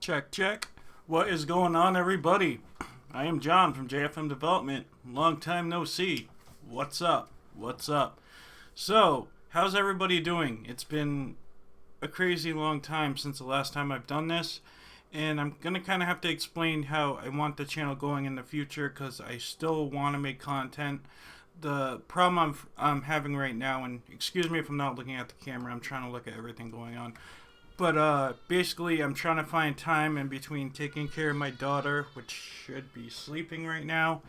Check, check. What is going on, everybody? I am John from JFM Development. Long time no see. What's up? What's up? So, how's everybody doing? It's been a crazy long time since the last time I've done this, and I'm gonna kind of have to explain how I want the channel going in the future because I still want to make content. The problem I'm having right now, and excuse me if I'm not looking at the camera, I'm trying to look at everything going on. But basically, I'm trying to find time in between taking care of my daughter, which should be sleeping right now.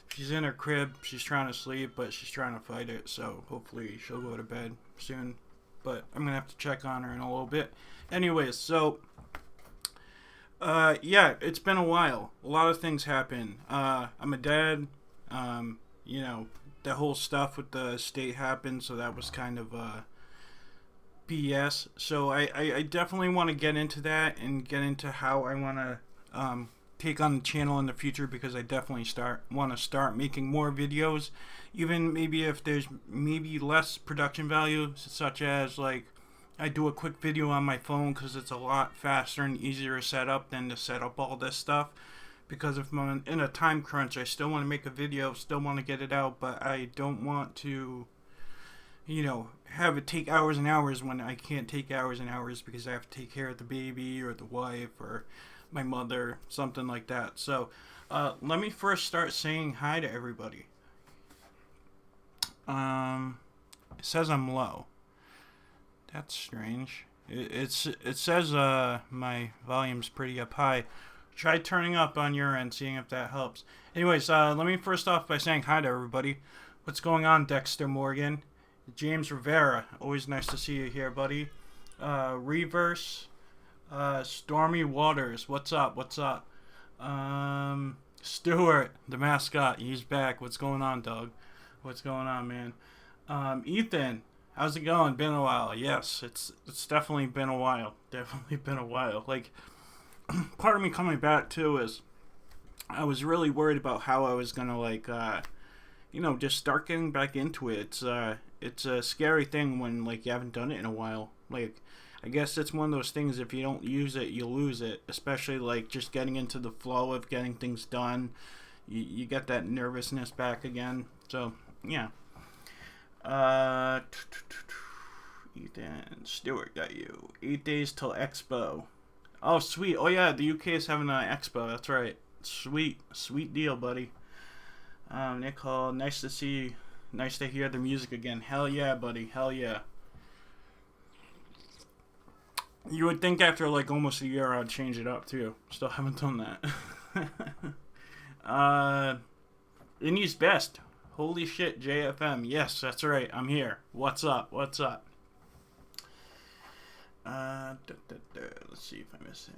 She's in her crib. She's trying to sleep, but she's trying to fight it. So hopefully she'll go to bed soon. But I'm going to have to check on her in a little bit. Anyways, so, yeah, it's been a while. A lot of things happen. I'm a dad. The whole stuff with the state happened, so that was kind of, BS. So I definitely want to get into that and get into how I want to take on the channel in the future, because I definitely want to start making more videos, even maybe if there's maybe less production value, such as like I do a quick video on my phone because it's a lot faster and easier to set up than to set up all this stuff. Because if I'm in a time crunch, I still want to make a video, still want to get it out, but I don't want to, have it take hours and hours when I can't take hours and hours because I have to take care of the baby or the wife or my mother, something like that. So let me first start saying hi to everybody. It says I'm low. That's strange. It says my volume's pretty up high. Try turning up on your end, seeing if that helps. Anyways, let me first off by saying hi to everybody. What's going on, Dexter Morgan? James Rivera, always nice to see you here, buddy. Reverse, Stormy Waters, what's up? Stuart, the mascot, he's back. What's going on, dog? What's going on, man? Ethan, how's it going? Been a while. Yes, it's definitely been a while. Like, part of me coming back too is I was really worried about how I was gonna just start getting back into it. It's a scary thing when like you haven't done it in a while. Like, I guess it's one of those things, if you don't use it, you lose it. Especially like just getting into the flow of getting things done. You get that nervousness back again. So yeah. Ethan Stewart got you. 8 days till Expo. Oh sweet. Oh yeah, the UK is having an Expo. That's right. Sweet deal, buddy. Nick Hall, nice to see you. Nice to hear the music again. Hell yeah, buddy. Hell yeah. You would think after like almost a year I'd change it up too. Still haven't done that. Indy's best. Holy shit, JFM. Yes, that's right. I'm here. What's up? Let's see if I missed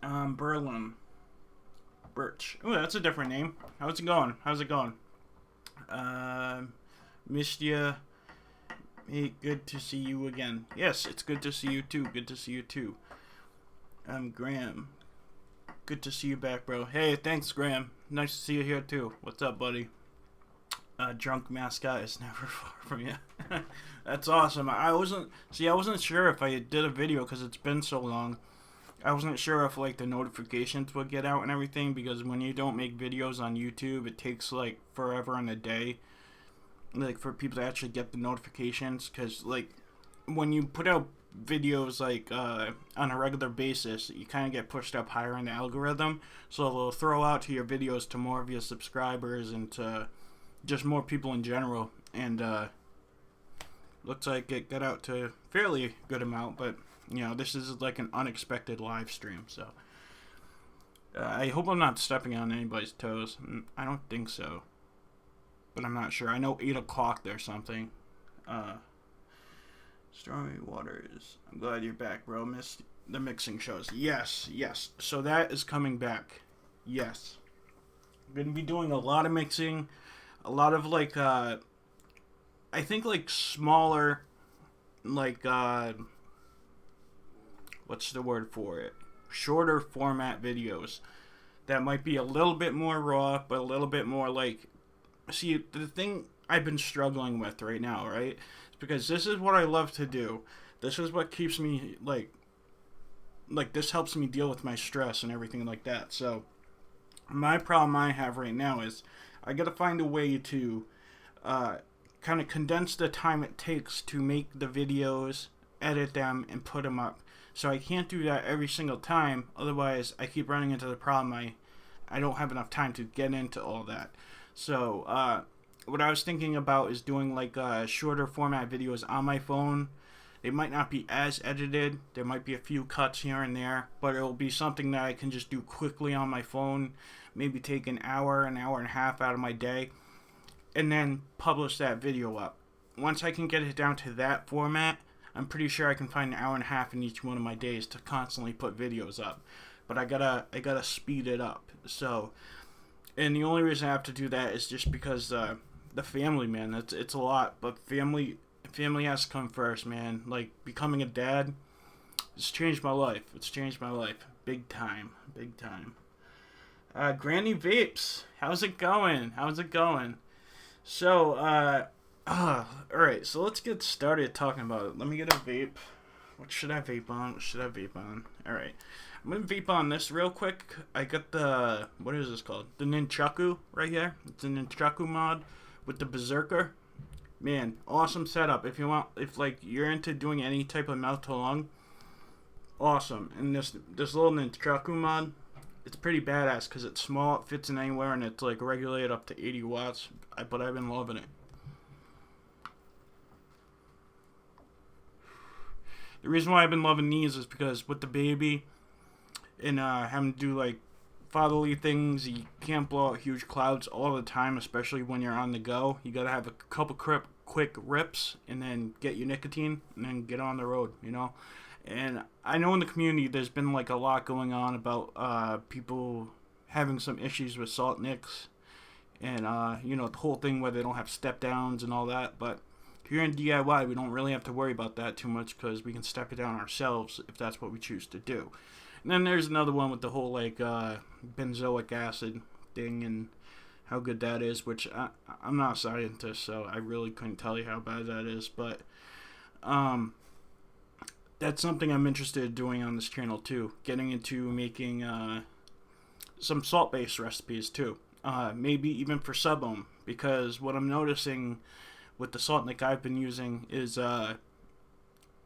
anything. Berlin. Birch. Oh, that's a different name. How's it going? Missed ya. Hey, good to see you again. Yes, it's good to see you too. Graham. Good to see you back, bro. Hey, thanks, Graham. Nice to see you here too. What's up, buddy? Drunk mascot is never far from you. That's awesome. I wasn't sure if I did a video because it's been so long. I wasn't sure if like the notifications would get out and everything, because when you don't make videos on YouTube, it takes like forever and a day, like for people to actually get the notifications. Because like when you put out videos like on a regular basis, you kind of get pushed up higher in the algorithm, so it'll throw out to your videos to more of your subscribers and to just more people in general. And looks like it got out to a fairly good amount, but this is like an unexpected live stream, so I hope I'm not stepping on anybody's toes. I don't think so, but I'm not sure. I know 8 o'clock there's something. Stormy Waters, I'm glad you're back, bro. Missed the mixing shows. Yes. So that is coming back. Yes. I'm going to be doing a lot of mixing. A lot of like, I think like smaller, like, what's the word for it? Shorter format videos that might be a little bit more raw, but a little bit more like, see, the thing I've been struggling with right now, right? It's because this is what I love to do. This is what keeps me like this helps me deal with my stress and everything like that. So my problem I have right now is I got to find a way to kind of condense the time it takes to make the videos, edit them, and put them up. So I can't do that every single time. Otherwise, I keep running into the problem I don't have enough time to get into all that. So what I was thinking about is doing like shorter format videos on my phone. They might not be as edited. There might be a few cuts here and there, but it'll be something that I can just do quickly on my phone. Maybe take an hour and a half out of my day, and then publish that video up. Once I can get it down to that format, I'm pretty sure I can find an hour and a half in each one of my days to constantly put videos up. But I gotta speed it up. So, and the only reason I have to do that is just because the family, man. It's a lot, but family has to come first, man. Like becoming a dad, it's changed my life. It's changed my life, big time, big time. Granny Vapes, how's it going? How's it going? So, alright, so let's get started talking about it. Let me get a vape. What should I vape on? What should I vape on? Alright, I'm gonna vape on this real quick. I got the, what is this called? The Nunchaku right here. It's a Nunchaku mod with the Berserker. Man, awesome setup. If you want, if like you're into doing any type of mouth to lung, awesome. And this little Nunchaku mod, it's pretty badass because it's small, it fits in anywhere, and it's like regulated up to 80 watts. But I've been loving it. The reason why I've been loving these is because with the baby and having to do like fatherly things, you can't blow out huge clouds all the time, especially when you're on the go. You gotta have a couple quick rips and then get your nicotine and then get on the road, you know. And I know in the community there's been like a lot going on about people having some issues with salt nicks and you know, the whole thing where they don't have step downs and all that. But if you're in DIY, we don't really have to worry about that too much because we can step it down ourselves if that's what we choose to do. And then there's another one with the whole like benzoic acid thing and how good that is, which I'm not a scientist, so I really couldn't tell you how bad that is. But that's something I'm interested in doing on this channel too. Getting into making some salt-based recipes too. Maybe even for Subohm, because what I'm noticing with the salt nic I've been using is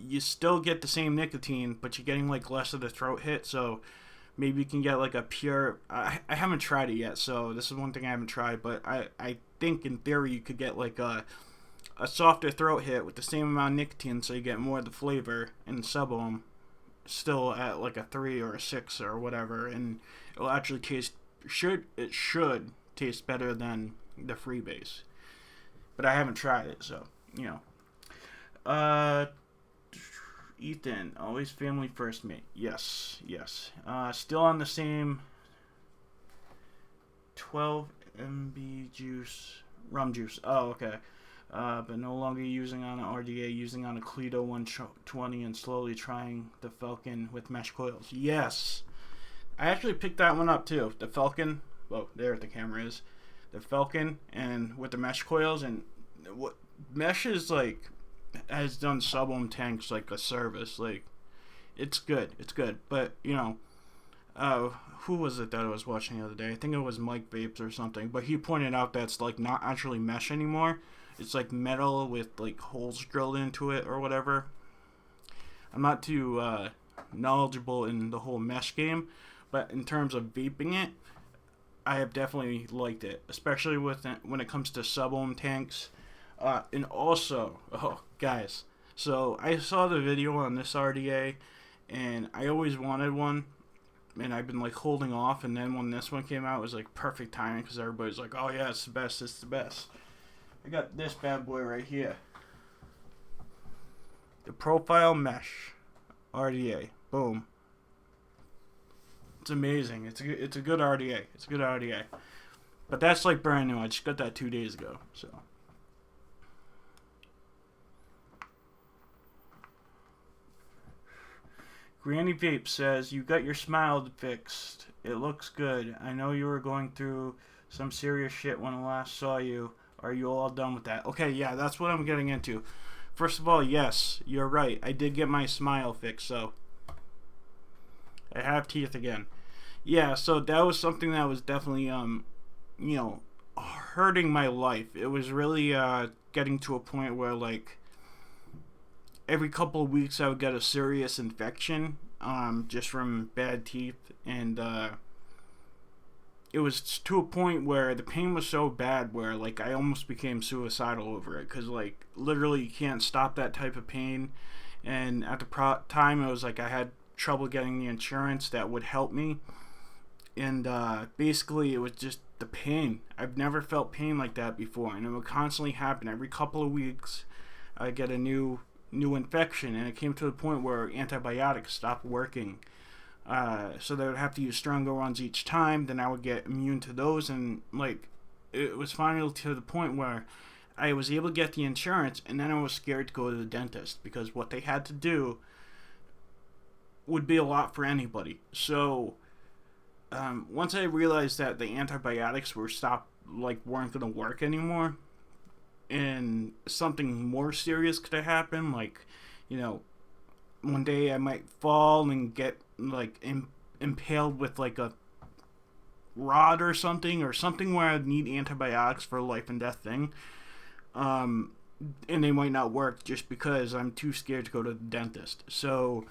you still get the same nicotine, but you're getting like less of the throat hit. So maybe you can get like a pure. I haven't tried it yet, so this is one thing I haven't tried. But I think in theory you could get like a softer throat hit with the same amount of nicotine, so you get more of the flavor in Subohm, still at like a 3 or a 6 or whatever, and it'll actually taste should taste better than the freebase. But I haven't tried it, so you know. Ethan, always family first, mate. Yes. Still on the same 12 MB juice, rum juice. Oh, okay. But no longer using on an RDA, using on a Cleto 120 and slowly trying the Falcon with mesh coils. Yes. I actually picked that one up too. The Falcon. Well, there the camera is. The Falcon and with the mesh coils, and what mesh is like has done Subohm tanks like a service. Like it's good. But you know, who was it that I was watching the other day? I think it was Mike Vapes or something. But he pointed out that's like not actually mesh anymore. It's like metal with like holes drilled into it or whatever. I'm not too knowledgeable in the whole mesh game, but in terms of vaping it, I have definitely liked it, especially with when it comes to Subohm tanks. And also, oh guys, so I saw the video on this RDA, and I always wanted one, and I've been like holding off. And then when this one came out, it was like perfect timing because everybody's like, "Oh yeah, it's the best, it's the best." I got this bad boy right here, the Profile Mesh RDA. Boom. It's amazing. It's a good RDA. It's a good RDA. But that's like brand new. I just got that 2 days ago. So. Granny Vape says, you got your smile fixed. It looks good. I know you were going through some serious shit when I last saw you Are you all done with that? Okay, yeah, that's what I'm getting into. First of all, yes, you're right. I did get my smile fixed, so I have teeth again. Yeah, so that was something that was definitely you know, hurting my life. It was really getting to a point where like every couple of weeks I would get a serious infection just from bad teeth, and it was to a point where the pain was so bad where like I almost became suicidal over it, because like literally you can't stop that type of pain. And at the time it was like I had trouble getting the insurance that would help me, and basically it was just the pain. I've never felt pain like that before, and it would constantly happen every couple of weeks. I get a new infection, and it came to the point where antibiotics stopped working. So they would have to use stronger ones each time. Then I would get immune to those, and like it was finally to the point where I was able to get the insurance, and then I was scared to go to the dentist because what they had to do would be a lot for anybody. So once I realized that the antibiotics weren't going to work anymore, and something more serious could have happened, like, you know, one day I might fall and get like impaled with like a rod or something where I'd need antibiotics for a life and death thing. And they might not work just because I'm too scared to go to the dentist. So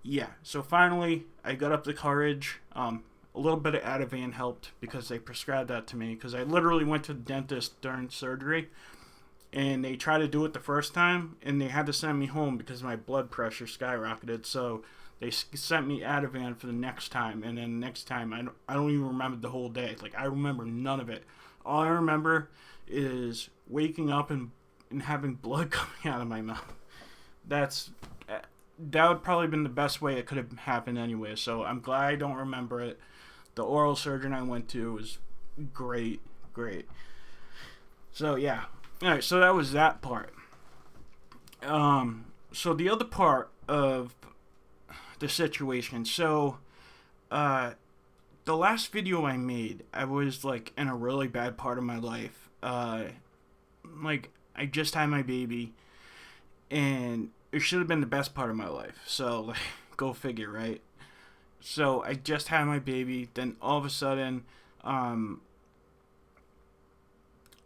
yeah, so finally I got up the courage. A little bit of Ativan helped because they prescribed that to me, because I literally went to the dentist during surgery, and they tried to do it the first time, and they had to send me home because my blood pressure skyrocketed. So they sent me Ativan for the next time, and then next time I don't even remember the whole day. Like, I remember none of it. All I remember is waking up and having blood coming out of my mouth. That would probably been the best way it could have happened anyway. So I'm glad I don't remember it. The oral surgeon I went to was great. So yeah. Alright, so that was that part. So the other part of the situation. So, the last video I made, I was like in a really bad part of my life. Like I just had my baby, and it should have been the best part of my life. So like, go figure, right? So I just had my baby, then all of a sudden,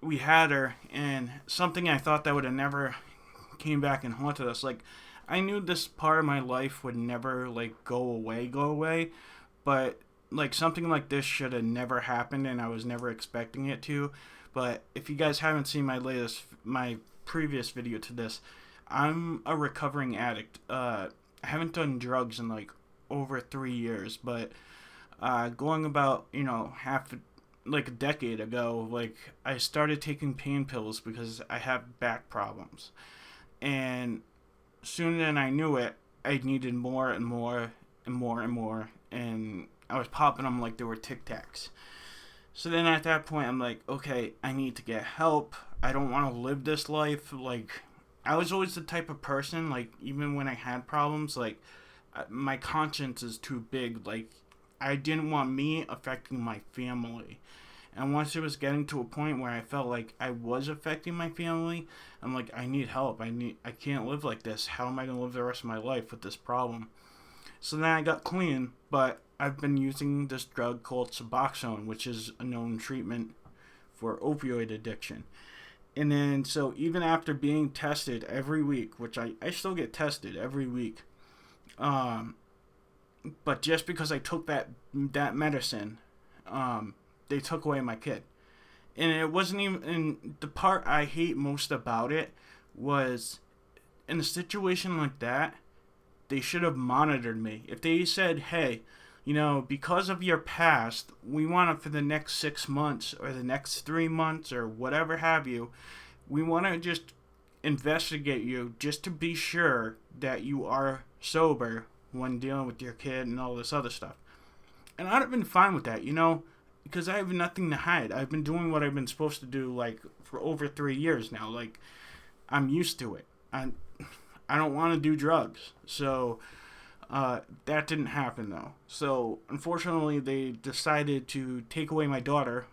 we had her, and something I thought that would have never came back and haunted us. Like, I knew this part of my life would never like go away, but like something like this should have never happened, and I was never expecting it to. But if you guys haven't seen my previous video to this, I'm a recovering addict. I haven't done drugs in like over 3 years, but going about, like a decade ago, like I started taking pain pills because I have back problems, and sooner than I knew it, I needed more and more and more and more, and I was popping them like they were Tic Tacs. So then at that point, I'm like, okay, I need to get help. I don't want to live this life. Like, I was always the type of person, like, even when I had problems, like, my conscience is too big. Like, I didn't want me affecting my family. And once it was getting to a point where I felt like I was affecting my family, I'm like, I need help. I can't live like this. How am I going to live the rest of my life with this problem? So then I got clean, but I've been using this drug called Suboxone, which is a known treatment for opioid addiction. And then, so even after being tested every week, which I still get tested every week, but just because I took that medicine, they took away my kid. And it wasn't even, and the part I hate most about it was, in a situation like that, they should have monitored me. If they said, hey, because of your past, we want it for the next 6 months or the next 3 months or whatever have you, we want to just investigate you just to be sure that you are sober when dealing with your kid and all this other stuff. And I'd have been fine with that, because I have nothing to hide. I've been doing what I've been supposed to do, like, for over 3 years now. Like, I'm used to it. I don't want to do drugs. So, that didn't happen, though. So, unfortunately, they decided to take away my daughter.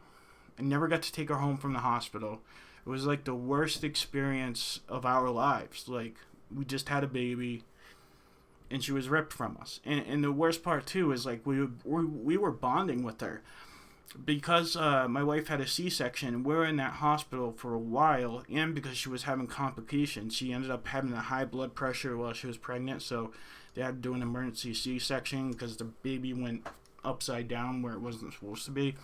I never got to take her home from the hospital. It was like the worst experience of our lives. Like, we just had a baby, and she was ripped from us. And the worst part too is like we were bonding with her because my wife had a C-section. We were in that hospital for a while, and because she was having complications, she ended up having a high blood pressure while she was pregnant. So they had to do an emergency C-section because the baby went upside down where it wasn't supposed to be.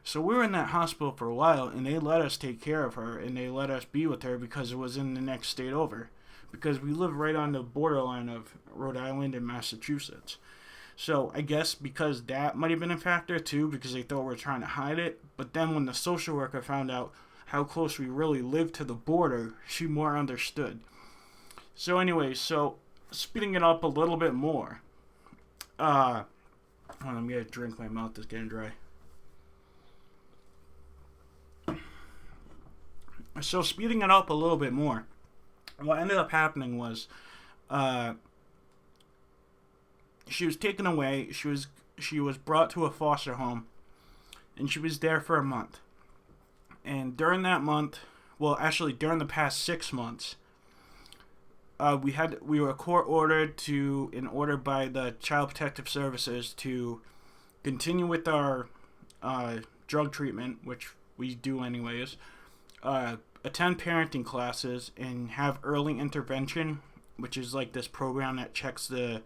So we were in that hospital for a while, and they let us take care of her, and they let us be with her because it was in the next state over. Because we live right on the borderline of Rhode Island and Massachusetts. So I guess because that might have been a factor too, because they thought we were trying to hide it. But then when the social worker found out how close we really lived to the border, she more understood. So anyway, so speeding it up a little bit more. Hold on, I'm gonna drink, my mouth is getting dry. So speeding it up a little bit more. What ended up happening was, she was taken away. She was brought to a foster home, and she was there for a month. And during that month, well, actually during the past 6 months, we were court ordered in order by the Child Protective Services to continue with our drug treatment, which we do anyways. Attend parenting classes and have early intervention, which is like this program that checks the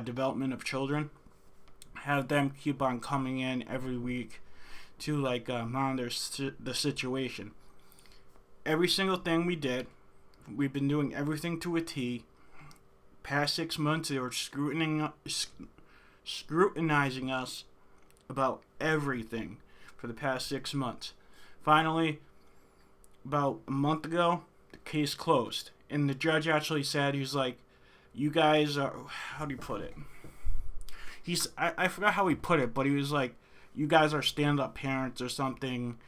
development of children. Have them keep on coming in every week to like monitor the situation. Every single thing we did, we've been doing everything to a T. Past 6 months, they were scrutinizing us about everything for the past 6 months. Finally, about a month ago, the case closed. And the judge actually said, he was like, you guys are, how do you put it? I forgot how he put it, but he was like, you guys are stand-up parents or something,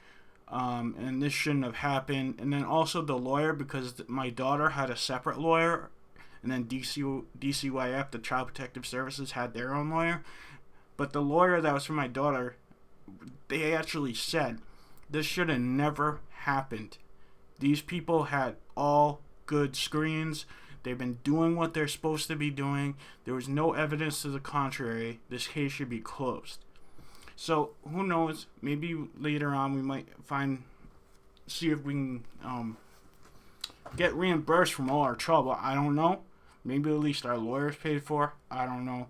and this shouldn't have happened. And then also the lawyer, because my daughter had a separate lawyer, and then DCYF, the Child Protective Services, had their own lawyer. But the lawyer that was for my daughter, they actually said, this should have never happened. These people had all good screens. They've been doing what they're supposed to be doing. There was no evidence to the contrary. This case should be closed. So, who knows? Maybe later on we might see if we can get reimbursed from all our trouble. I don't know. Maybe at least our lawyers paid for. I don't know.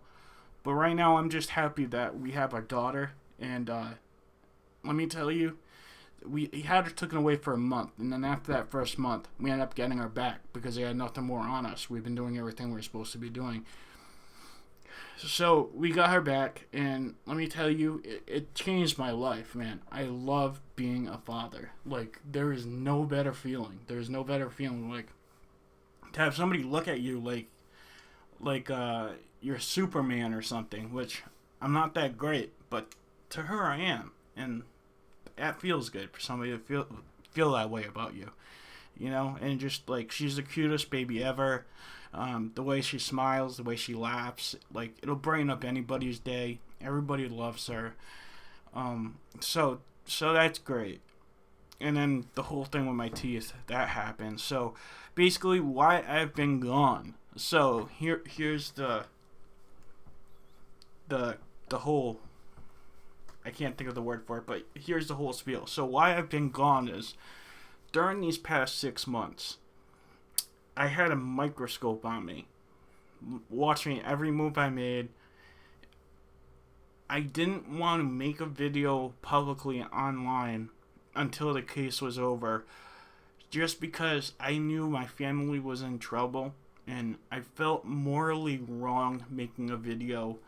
But right now I'm just happy that we have our daughter. And let me tell you, he had her taken away for a month, and then after that first month, we ended up getting her back because they had nothing more on us. We've been doing everything we were supposed to be doing. So we got her back, and let me tell you, it changed my life, man. I love being a father. Like, there is no better feeling. There's no better feeling, like, to have somebody look at you like you're Superman or something, which I'm not that great, but to her I am, and that feels good for somebody to feel that way about you, you know. And just like, she's the cutest baby ever. The way she smiles, the way she laughs, like, it'll brighten up anybody's day. Everybody loves her. So that's great. And then the whole thing with my teeth, that happened. So basically, why I've been gone. So here's the whole, I can't think of the word for it, but here's the whole spiel. So why I've been gone is, during these past 6 months, I had a microscope on me, watching every move I made. I didn't want to make a video publicly online until the case was over, just because I knew my family was in trouble, and I felt morally wrong making a video.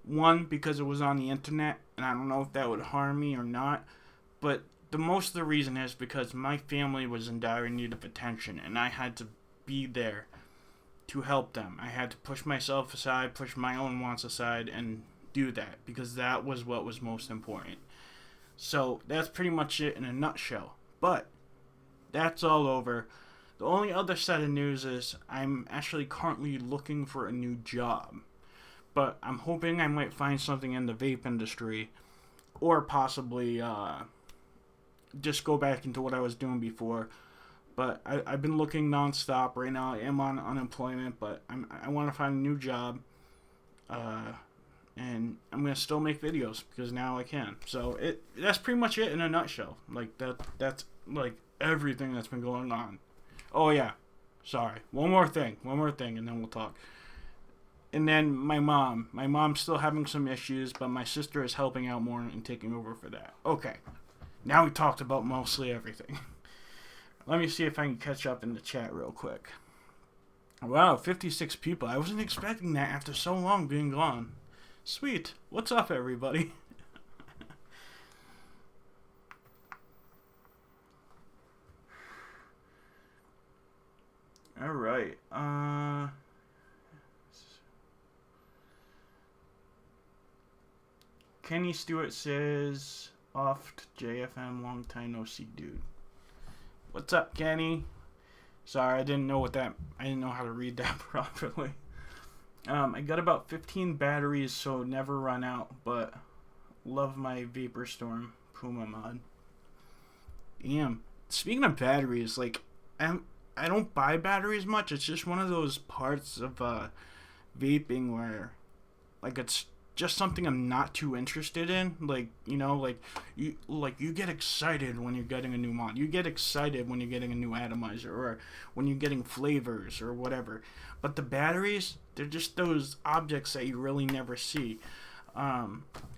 One, because it was on the internet, and I don't know if that would harm me or not, but most of the reason is because my family was in dire need of attention, and I had to be there to help them. I had to push myself aside, push my own wants aside, and do that, because that was what was most important. So that's pretty much it in a nutshell. But that's all over. The only other set of news is I'm actually currently looking for a new job. But I'm hoping I might find something in the vape industry, or possibly just go back into what I was doing before. But I've been looking nonstop right now. I am on unemployment, but I want to find a new job. And I'm gonna still make videos because now I can. So that's pretty much it in a nutshell. Like that's like everything that's been going on. Oh yeah, sorry. One more thing, and then we'll talk. And then my mom's still having some issues, but my sister is helping out more and taking over for that. Okay, now we talked about mostly everything. Let me see if I can catch up in the chat real quick. Wow, 56 people. I wasn't expecting that after so long being gone. Sweet. What's up, everybody? All right. Kenny Stewart says, "Oft JFM, long time no see, dude." What's up, Kenny? Sorry, I didn't know how to read that properly. I got about 15 batteries, so never run out, but love my Vapor Storm Puma mod. Damn. Speaking of batteries, like, I don't buy batteries much. It's just one of those parts of vaping where, like, it's just something I'm not too interested in. Like, you know, you get excited when you're getting a new mod. You get excited when you're getting a new atomizer or when you're getting flavors or whatever. But the batteries, they're just those objects that you really never see.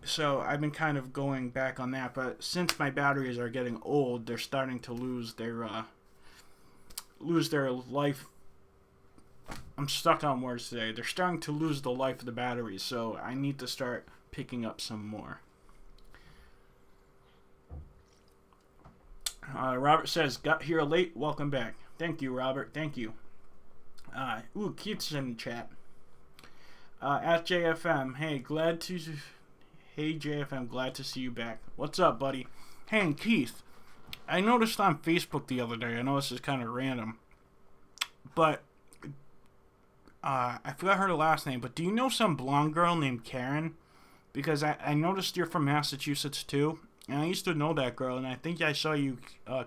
So I've been kind of going back on that. But since my batteries are getting old, they're starting to lose their life. I'm stuck on words today. They're starting to lose the life of the batteries, so I need to start picking up some more. Robert says, "Got here late. Welcome back." Thank you, Robert. Thank you. Keith's in the chat. At JFM, hey JFM, glad to see you back. What's up, buddy? Hey, and Keith, I noticed on Facebook the other day. I know this is kind of random, but I forgot her last name, but do you know some blonde girl named Karen? Because I noticed you're from Massachusetts too, and I used to know that girl, and I think I saw you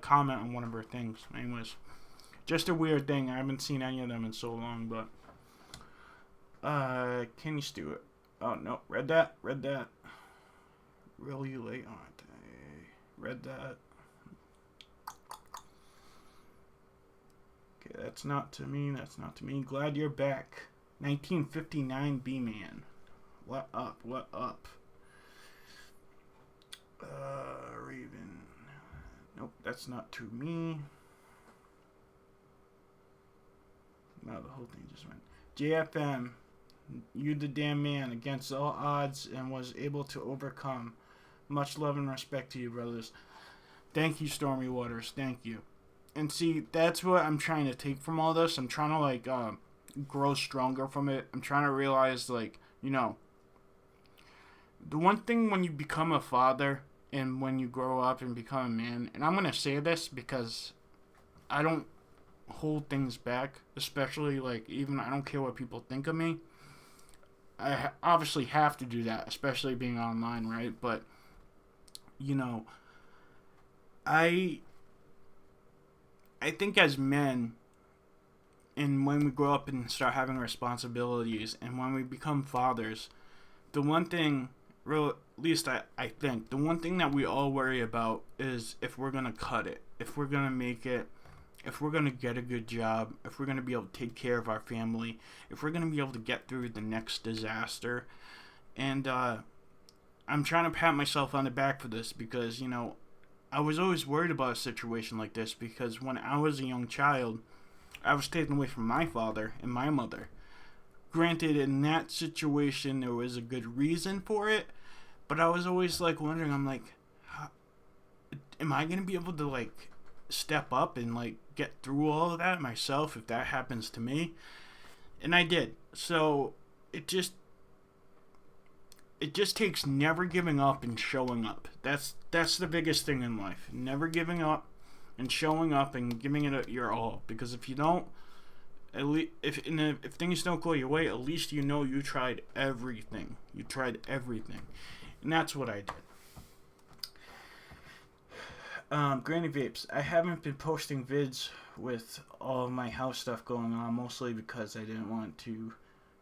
comment on one of her things. Anyways, just a weird thing. I haven't seen any of them in so long, but Kenny Stewart. Oh no, read that. Really late on it. Read that. That's not to me. Glad you're back. 1959 B-Man. What up? Raven. Nope, that's not to me. No, the whole thing just went. JFM, you the damn man against all odds and was able to overcome. Much love and respect to you, brothers. Thank you, Stormy Waters. Thank you. And see, that's what I'm trying to take from all this. I'm trying to, like, grow stronger from it. I'm trying to realize, like, you know, the one thing when you become a father and when you grow up and become a man, and I'm going to say this because I don't hold things back, especially, like, even I don't care what people think of me. I obviously have to do that, especially being online, right? But, you know, I think as men, and when we grow up and start having responsibilities, and when we become fathers, the one thing, at least I think, the one thing that we all worry about is if we're going to cut it, if we're going to make it, if we're going to get a good job, if we're going to be able to take care of our family, if we're going to be able to get through the next disaster. And I'm trying to pat myself on the back for this because, you know, I was always worried about a situation like this because when I was a young child, I was taken away from my father and my mother. Granted, in that situation, there was a good reason for it, but I was always, like, wondering, I'm like, am I going to be able to, like, step up and, like, get through all of that myself if that happens to me? And I did. So, it just takes never giving up and showing up. That's the biggest thing in life. Never giving up and showing up and giving it your all. Because if you don't, at least if things don't go your way, at least you know you tried everything. You tried everything, and that's what I did. Granny Vapes. I haven't been posting vids with all of my house stuff going on, mostly because I didn't want to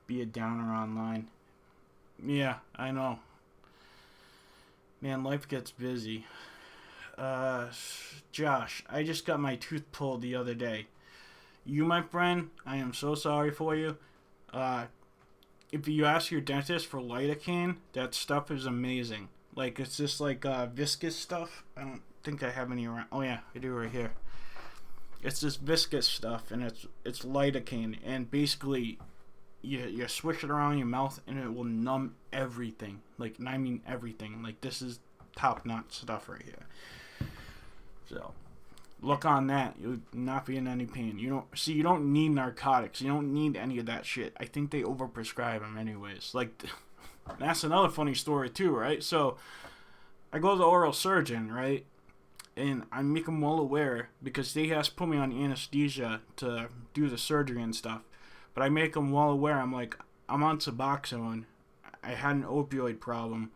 be a downer online. Yeah, I know. Man, life gets busy. Josh, I just got my tooth pulled the other day. You, my friend, I am so sorry for you. If you ask your dentist for lidocaine, that stuff is amazing. Like, it's just like viscous stuff. I don't think I have any around. Oh yeah, I do right here. It's this viscous stuff, and it's lidocaine, and basically, you swish it around your mouth, and it will numb everything. Like, and I mean everything. Like, this is top-notch stuff right here. So, look on that. You'll not be in any pain. You don't need narcotics. You don't need any of that shit. I think they overprescribe them anyways. Like, that's another funny story too, right? So, I go to the oral surgeon, right? And I make them well aware, because they has to put me on anesthesia to do the surgery and stuff. But I make them well aware. I'm like, I'm on Suboxone. I had an opioid problem.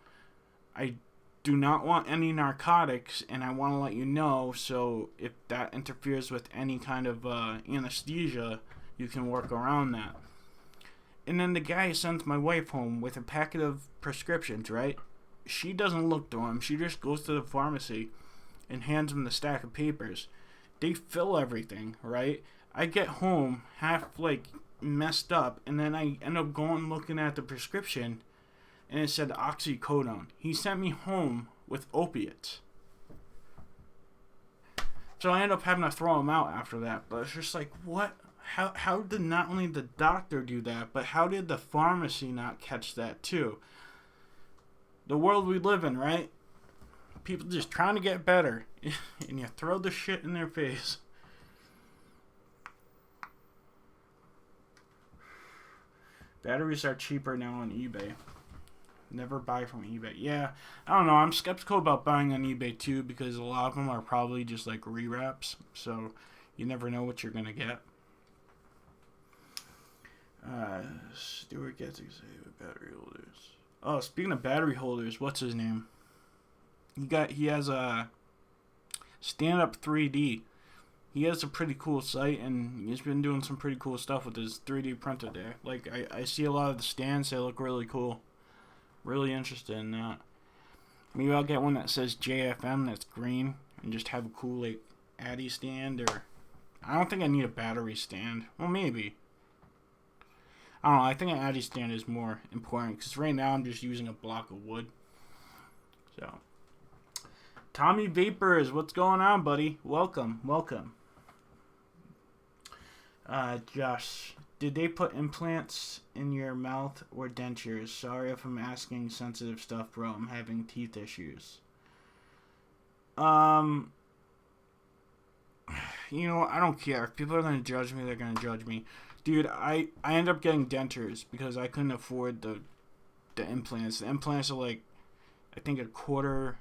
I do not want any narcotics, and I want to let you know, so if that interferes with any kind of anesthesia, you can work around that. And then the guy sends my wife home with a packet of prescriptions, right? She doesn't look through them. She just goes to the pharmacy and hands them the stack of papers. They fill everything, right? I get home half, like, messed up, and then I end up going looking at the prescription, and it said oxycodone. He sent me home with opiates. So I end up having to throw him out after that. But it's just like, what? How did not only the doctor do that, but how did the pharmacy not catch that too? The world we live in, right? People just trying to get better, and you throw the shit in their face. Batteries are cheaper now on eBay. Never buy from eBay. Yeah, I don't know. I'm skeptical about buying on eBay too, because a lot of them are probably just like rewraps. So you never know what you're gonna get. Stuart gets excited with battery holders. Oh, speaking of battery holders, what's his name? He has a Stand Up 3D. He has a pretty cool site, and he's been doing some pretty cool stuff with his 3D printer there. Like, I see a lot of the stands, they look really cool. Really interested in that. Maybe I'll get one that says JFM that's green, and just have a cool, like, Addy stand, or... I don't think I need a battery stand. Well, maybe. I don't know, I think an Addy stand is more important, because right now I'm just using a block of wood. So... Tommy Vapors, what's going on, buddy? Welcome. Josh, did they put implants in your mouth or dentures? Sorry if I'm asking sensitive stuff, bro. I'm having teeth issues. You know, I don't care. If people are going to judge me, they're going to judge me. Dude, I end up getting dentures because I couldn't afford the implants. The implants are like, I think a quarter...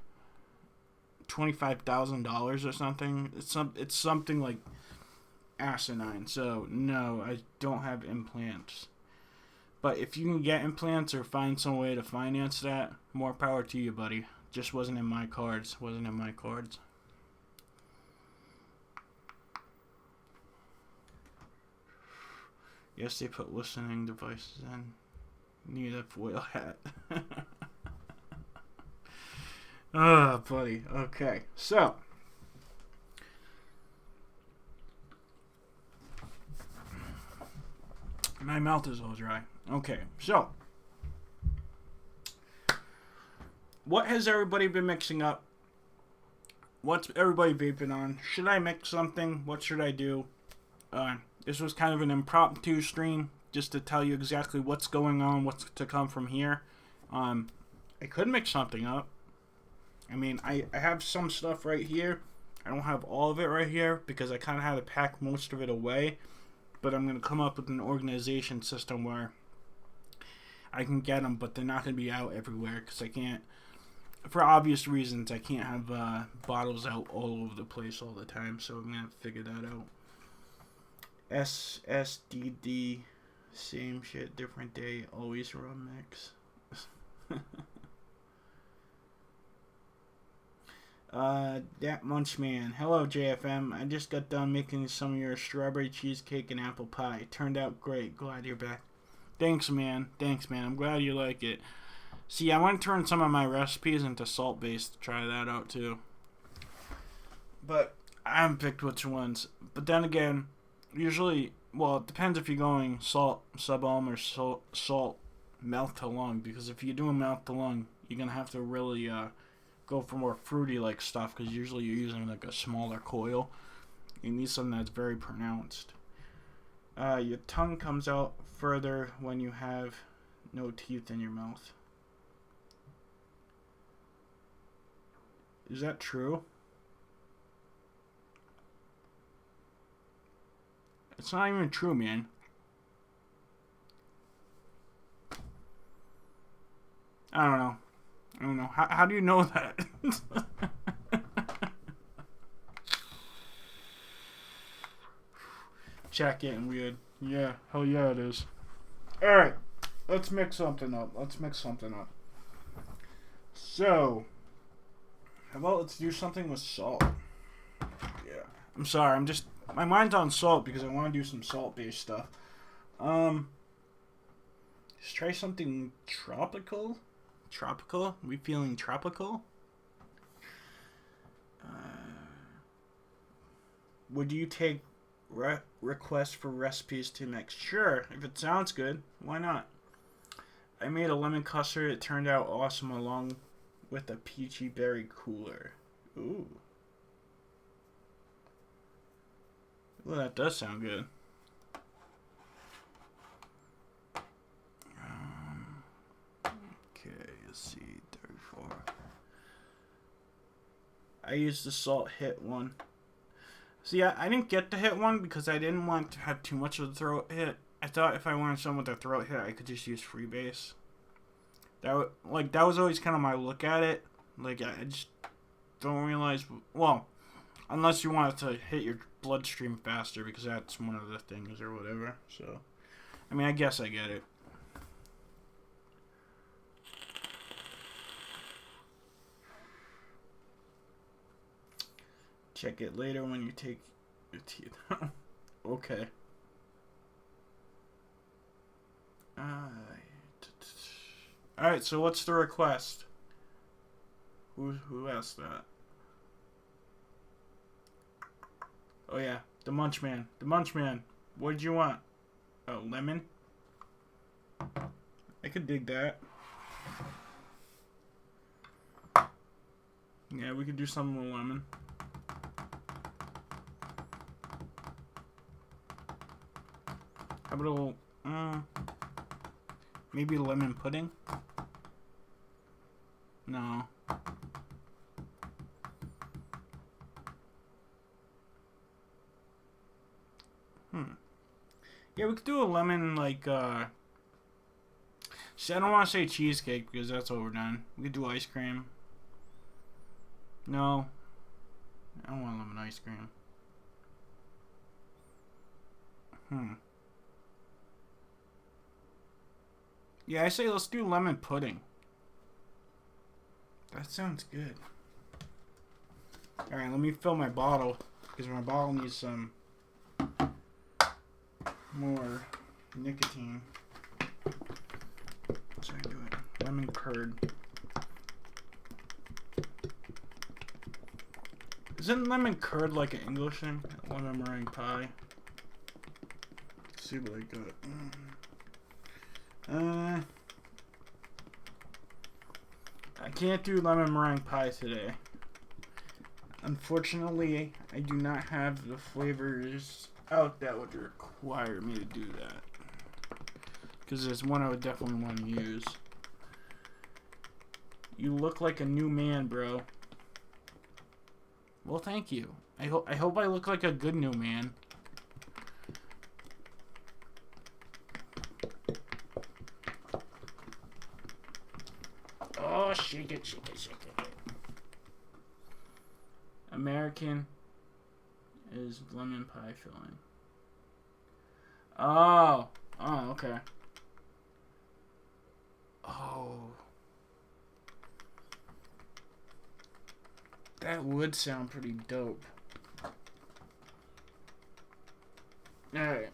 $25,000 or something. It's something like asinine. So no, I don't have implants. But if you can get implants or find some way to finance that, more power to you, buddy. Just wasn't in my cards. Yes, they put listening devices in. Need a foil hat. Oh, buddy. Okay, so. My mouth is all dry. Okay, so. What has everybody been mixing up? What's everybody vaping on? Should I mix something? What should I do? This was kind of an impromptu stream, just to tell you exactly what's going on, what's to come from here. I could mix something up. I mean, I have some stuff right here. I don't have all of it right here because I kind of had to pack most of it away. But I'm going to come up with an organization system where I can get them, but they're not going to be out everywhere because I can't, for obvious reasons, I can't have bottles out all over the place all the time. So I'm going to have to figure that out. SSDD, same shit, different day, always rum mix. That Munchman. Hello, JFM. I just got done making some of your strawberry cheesecake and apple pie. Turned out great. Glad you're back. Thanks, man. Thanks, man. I'm glad you like it. See, I want to turn some of my recipes into salt-based to try that out, too. But I haven't picked which ones. But then again, usually, well, it depends if you're going salt sub-ohm or salt mouth to lung. Because if you're doing mouth to lung, you're going to have to really go for more fruity-like stuff. Because usually you're using like a smaller coil. You need something that's very pronounced. Your tongue comes out further when you have no teeth in your mouth. Is that true? It's not even true, man. I don't know. How do you know that? Chat getting weird. Yeah, hell yeah it is. Alright, let's mix something up. So, how about let's do something with salt? Yeah. I'm sorry, my mind's on salt because I want to do some salt-based stuff. Let's try something tropical. Tropical? We feeling tropical? Would you take requests for recipes to mix? Sure, if it sounds good, why not? I made a lemon custard. It turned out awesome along with a peachy berry cooler. Ooh. Well, that does sound good. Okay, let's see, 34. I used the salt hit one. See, I didn't get the hit one because I didn't want to have too much of the throat hit. I thought if I wanted some with a throat hit, I could just use freebase. That was always kind of my look at it. Like, I just don't realize. Well, unless you want it to hit your bloodstream faster, because that's one of the things or whatever. So, I mean, I guess I get it. Check it later when you take your teeth out. Okay. Alright, so what's the request? Who asked that? Oh yeah, the Munchman. The Munchman. What did you want? Oh, lemon? I could dig that. Yeah, we could do something with lemon. How about a little, maybe lemon pudding? No. Yeah, we could do a lemon, like, see, I don't want to say cheesecake because that's overdone. We could do ice cream. No. I don't want lemon ice cream. Yeah, I say let's do lemon pudding. That sounds good. Alright, let me fill my bottle, because my bottle needs some more nicotine. So I do it. Lemon curd. Isn't lemon curd like an English thing? Lemon meringue pie. Let's see what I got. I can't do lemon meringue pie today. Unfortunately, I do not have the flavors out that would require me to do that. Because there's one I would definitely want to use. You look like a new man, bro. Well, thank you. I hope I look like a good new man. Oh, shake it, shake it, shake it. American is lemon pie filling. Oh. Oh, okay. Oh. That would sound pretty dope. Alright.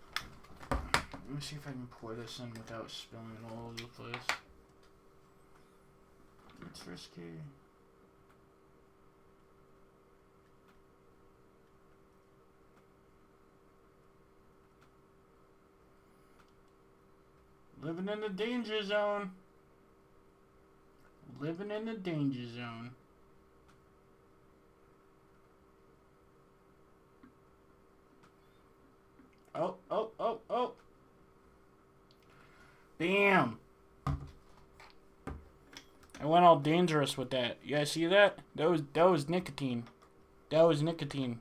Let me see if I can pour this in without spilling it all over the place. It's risky. Living in the danger zone. Living in the danger zone. Oh, oh, oh, oh. Bam. I went all dangerous with that. You guys see that? That was nicotine. That was nicotine.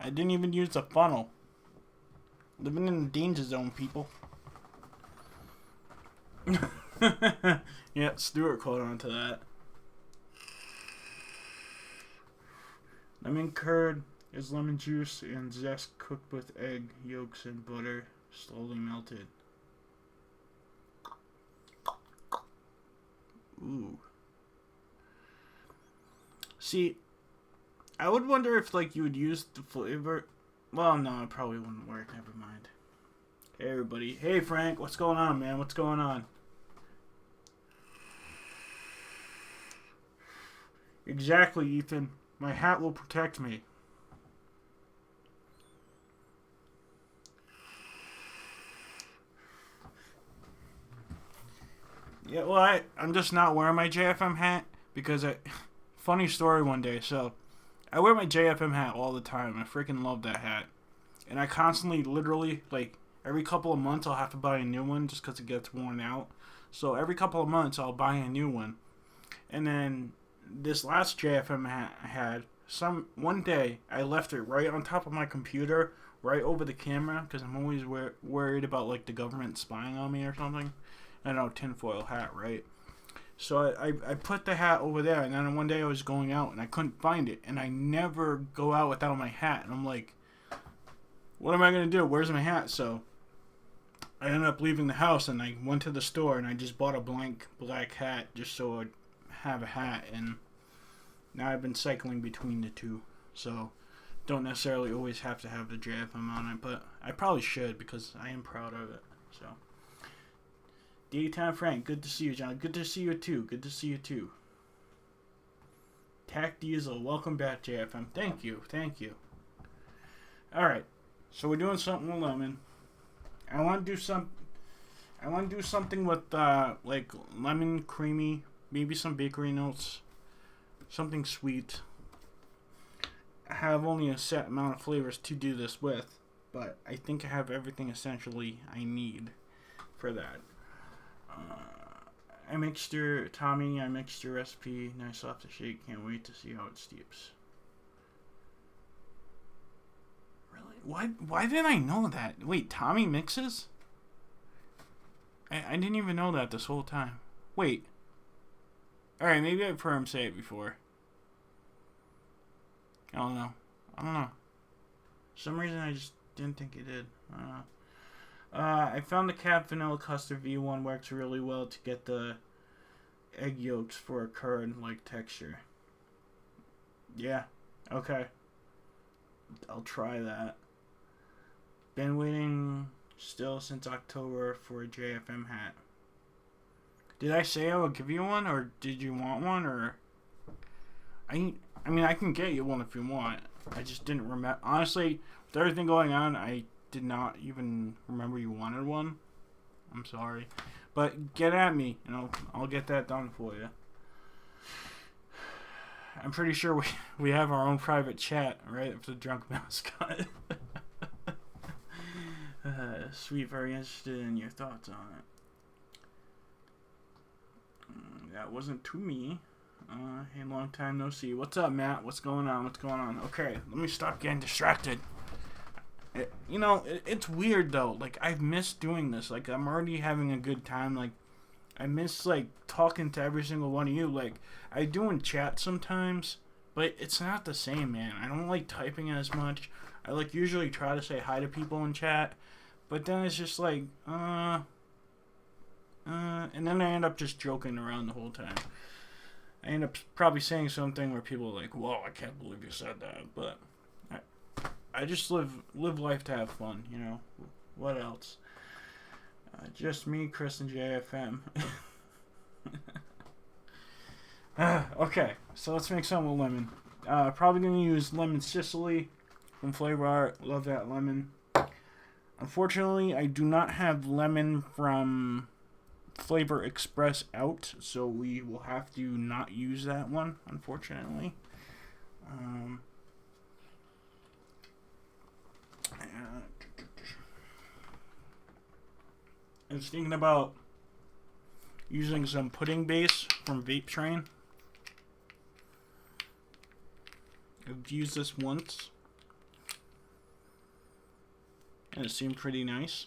I didn't even use the funnel. Living in the danger zone, people. Yeah, Stuart caught on to that. Lemon curd is lemon juice and zest cooked with egg yolks and butter slowly melted. Ooh. See, I would wonder if like you would use the flavor. Well, no, it probably wouldn't work. Never mind. Hey, everybody. Hey, Frank. What's going on, man? What's going on? Exactly, Ethan. My hat will protect me. Yeah, well, I'm just not wearing my JFM hat because funny story one day. So, I wear my JFM hat all the time. I freaking love that hat. And I constantly, literally, like, every couple of months I'll have to buy a new one just because it gets worn out. So, every couple of months I'll buy a new one. And then this last JFM hat I had, one day I left it right on top of my computer, right over the camera, because I'm always worried about, like, the government spying on me or something. I know, tinfoil hat, right? So I put the hat over there, and then one day I was going out, and I couldn't find it, and I never go out without my hat, and I'm like, what am I going to do? Where's my hat? So I ended up leaving the house, and I went to the store, and I just bought a blank black hat just so I'd have a hat, and now I've been cycling between the two, so don't necessarily always have to have the JFM on it, but I probably should because I am proud of it, so. Daytime Frank, good to see you, John. Good to see you too. Good to see you too. Tac Diesel, welcome back, JFM. Thank you, thank you. Alright, so we're doing something with lemon. I want to do something with like lemon, creamy, maybe some bakery notes, something sweet. I have only a set amount of flavors to do this with, but I think I have everything essentially I need for that. I mixed your recipe. Nice off the shake. Can't wait to see how it steeps. Really? Why didn't I know that? Wait, Tommy mixes? I didn't even know that this whole time. Wait. Alright, maybe I've heard him say it before. I don't know. For some reason I just didn't think he did. I don't know. I found the Cap Vanilla Custard V1 works really well to get the egg yolks for a curd-like texture. Yeah, okay. I'll try that. Been waiting still since October for a JFM hat. Did I say I would give you one, or did you want one, or... I mean, I can get you one if you want. I just didn't remember. Honestly, with everything going on, I did not even remember you wanted one. I'm sorry. But get at me, and I'll get that done for you. I'm pretty sure we have our own private chat, right? For the Drunk Mascot. Sweet, very interested in your thoughts on it. That wasn't to me. Hey, long time no see. What's up, Matt? What's going on? Okay, let me stop getting distracted. It's weird though. Like, I've missed doing this. Like, I'm already having a good time. Like, I miss like talking to every single one of you. Like, I do in chat sometimes, but it's not the same, man. I don't like typing as much. I like usually try to say hi to people in chat, but then it's just like, And then I end up just joking around the whole time. I end up probably saying something where people are like, "Whoa, I can't believe you said that." But I just live life to have fun, you know. What else? Just me, Chris, and JFM. Okay, so let's make some with lemon. Probably gonna use lemon Sicily from Flavor Art. Love that lemon. Unfortunately, I do not have lemon from Flavor Express out, so we will have to not use that one, unfortunately. I was thinking about using some pudding base from Vape Train. I've used this once, and it seemed pretty nice.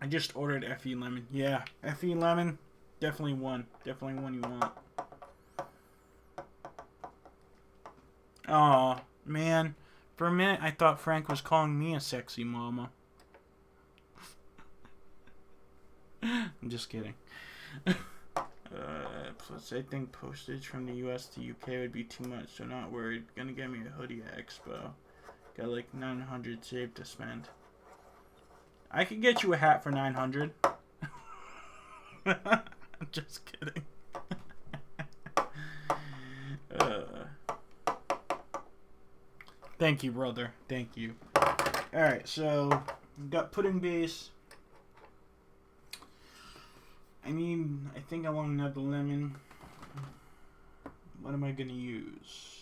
I just ordered FE Lemon. Yeah, FE Lemon, definitely one. Definitely one you want. Aw, man. For a minute, I thought Frank was calling me a sexy mama. I'm just kidding. Plus, I think postage from the US to UK would be too much, so not worried. Gonna get me a hoodie at Expo. Got like 900 saved to spend. I could get you a hat for 900. I'm just kidding. Thank you, brother. Thank you. Alright, so we got pudding base. I think I want another lemon. What am I gonna use?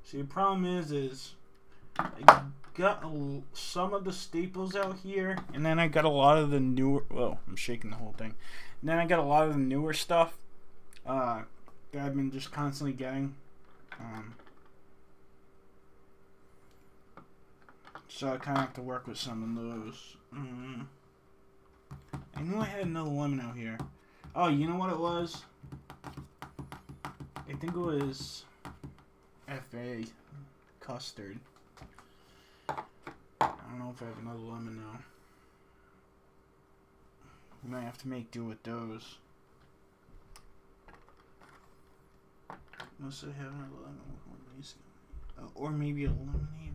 See, the problem is I got some of the staples out here, and then I got a lot of the newer. Whoa, I'm shaking the whole thing. And then I got a lot of the newer stuff that I've been just constantly getting. So I kind of have to work with some of those. I knew I had another lemon out here. Oh, you know what it was? I think it was FA custard. I don't know if I have another lemon now. We might have to make do with those. Unless I have another lemon with one of these. Or maybe a lemonade.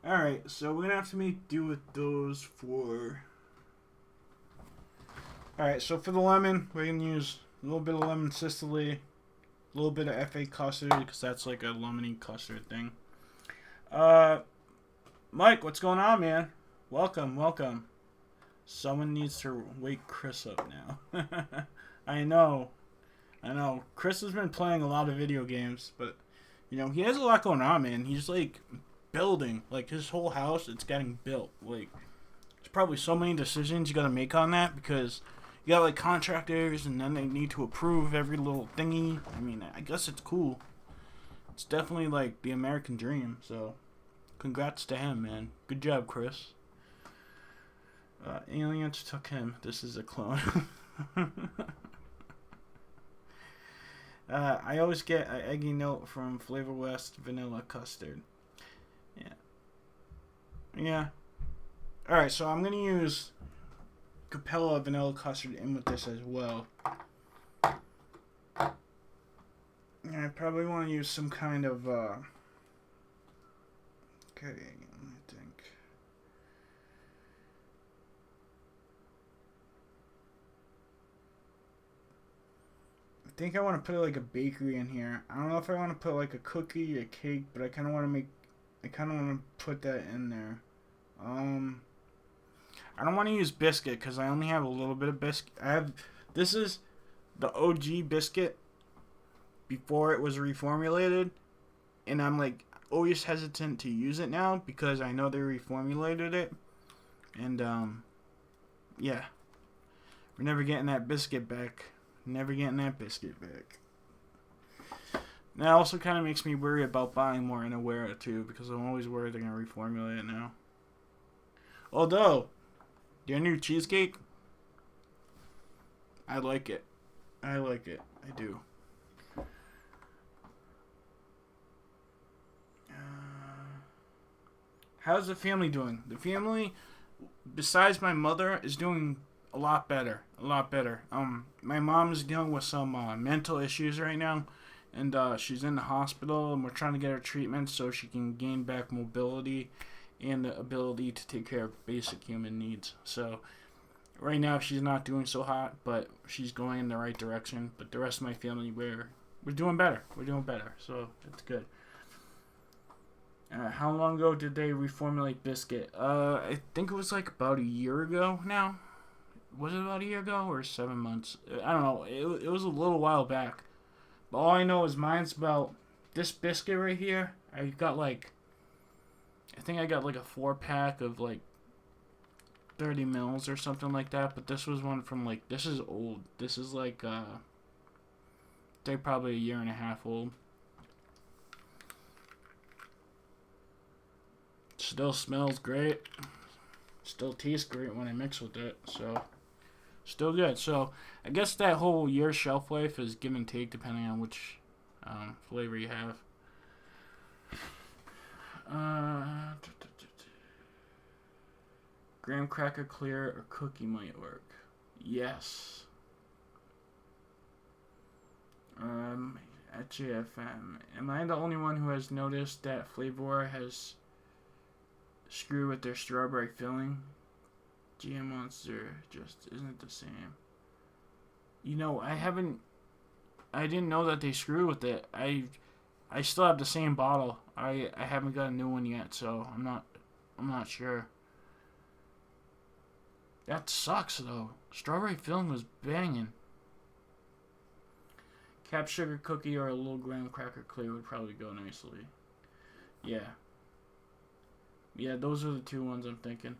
Alright, so we're gonna have to make do with those for. Alright, so for the lemon, we're gonna use a little bit of lemon Sicily, a little bit of FA custard, because that's like a lemony custard thing. Mike, what's going on, man? Welcome. Someone needs to wake Chris up now. I know. Chris has been playing a lot of video games, but, you know, he has a lot going on, man. He's, like, building. Like, his whole house, it's getting built. Like, there's probably so many decisions you gotta make on that, because you got, like, contractors, and then they need to approve every little thingy. I mean, I guess it's cool. It's definitely, like, the American dream, so congrats to him, man. Good job, Chris. Aliens took him. This is a clone. I always get an eggy note from Flavor West vanilla custard. Yeah. Alright, so I'm going to use Capella vanilla custard in with this as well. I probably want to use some kind of, okay, let me think. I think I want to put like a bakery in here. I don't know if I want to put like a cookie, a cake, but I kind of want to put that in there. I don't want to use biscuit because I only have a little bit of biscuit. This is the OG biscuit before it was reformulated, and I'm like always hesitant to use it now because I know they reformulated it, and yeah. We're never getting that biscuit back. Never getting that biscuit back. That also kind of makes me worry about buying more Inawera too, because I'm always worried they're going to reformulate it now. Although, their new cheesecake, I like it. I like it. I do. How's the family doing? The family, besides my mother, is doing a lot better. A lot better. My mom is dealing with some mental issues right now, and she's in the hospital, and we're trying to get her treatment so she can gain back mobility and the ability to take care of basic human needs. So right now she's not doing so hot, but she's going in the right direction. But the rest of my family, we're doing better. We're doing better, so it's good. How long ago did they reformulate biscuit? I think it was like about a year ago now. Was it about a year ago or 7 months? I don't know. It was a little while back. But all I know is mine's about this biscuit right here. I got like, I think I got like a 4-pack of like 30 mils or something like that. But this was one from like, this is old. This is like, they're probably a year and a half old. Still smells great. Still tastes great when I mix with it. So, still good. So, I guess that whole year shelf life is give and take depending on which flavor you have. Graham cracker clear or cookie might work. Yes. At JFM. Am I the only one who has noticed that Flavor has screw with their strawberry filling? GM Monster just isn't the same. You know, I didn't know that they screw with it. I still have the same bottle. I haven't got a new one yet, so I'm not sure. That sucks though. Strawberry filling was banging. Cap sugar cookie or a little graham cracker clear would probably go nicely. Yeah. Yeah, those are the two ones I'm thinking.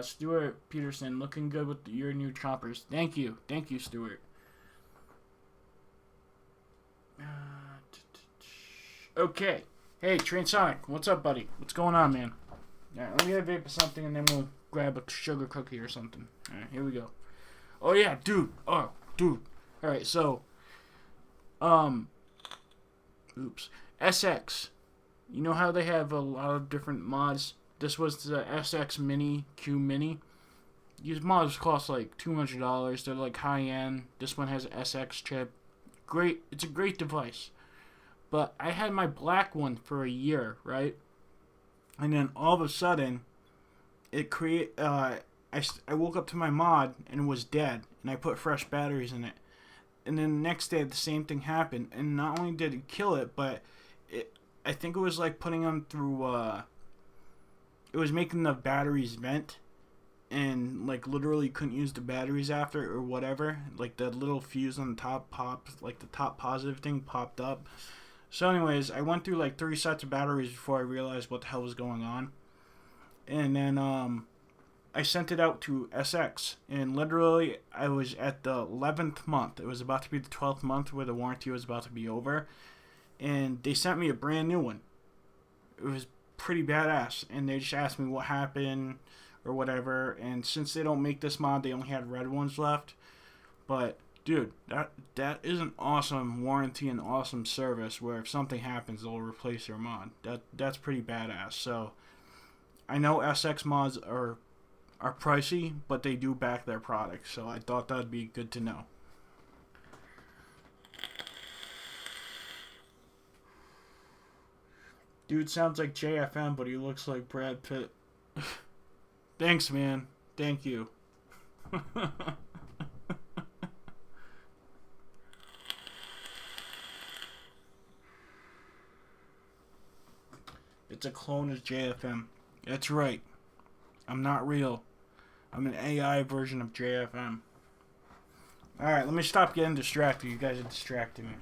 Stuart Peterson, looking good with your new choppers. Thank you. Thank you, Stuart. Okay. Hey, Transonic, what's up, buddy? What's going on, man? Alright, let me get a vape of something, and then we'll grab a sugar cookie or something. Alright, here we go. Oh, yeah, dude. Oh, dude. Alright, so, oops. SX. You know how they have a lot of different mods? This was the SX Mini, Q Mini. These mods cost like $200. They're like high end. This one has an SX chip. Great. It's a great device. But I had my black one for a year, right? And then all of a sudden, it I woke up to my mod and it was dead. And I put fresh batteries in it. And then the next day, the same thing happened. And not only did it kill it, but I think it was like putting them through, it was making the batteries vent, and like literally couldn't use the batteries after or whatever. Like the little fuse on the top popped, like the top positive thing popped up. So anyways, I went through like 3 sets of batteries before I realized what the hell was going on. And then I sent it out to SX, and literally I was at the 11th month. It was about to be the 12th month where the warranty was about to be over. And they sent me a brand new one. It was pretty badass. And they just asked me what happened or whatever. And since they don't make this mod, they only had red ones left. But, dude, that is an awesome warranty and awesome service where if something happens, they'll replace your mod. That's pretty badass. So, I know SX mods are pricey, but they do back their product. So, I thought that would be good to know. Dude sounds like JFM, but he looks like Brad Pitt. Thanks, man. Thank you. It's a clone of JFM. That's right. I'm not real. I'm an AI version of JFM. Alright, let me stop getting distracted. You guys are distracting me.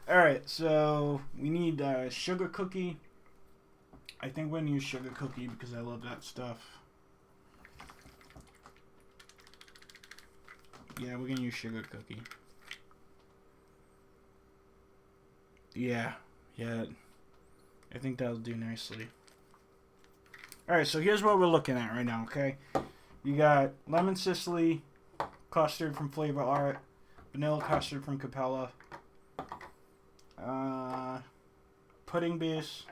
Alright, so we need sugar cookie. I think we're going to use sugar cookie because I love that stuff. Yeah, we're gonna use sugar cookie. Yeah. I think that'll do nicely. Alright, so here's what we're looking at right now, okay? You got lemon Sicily, custard from Flavor Art, vanilla custard from Capella, pudding base,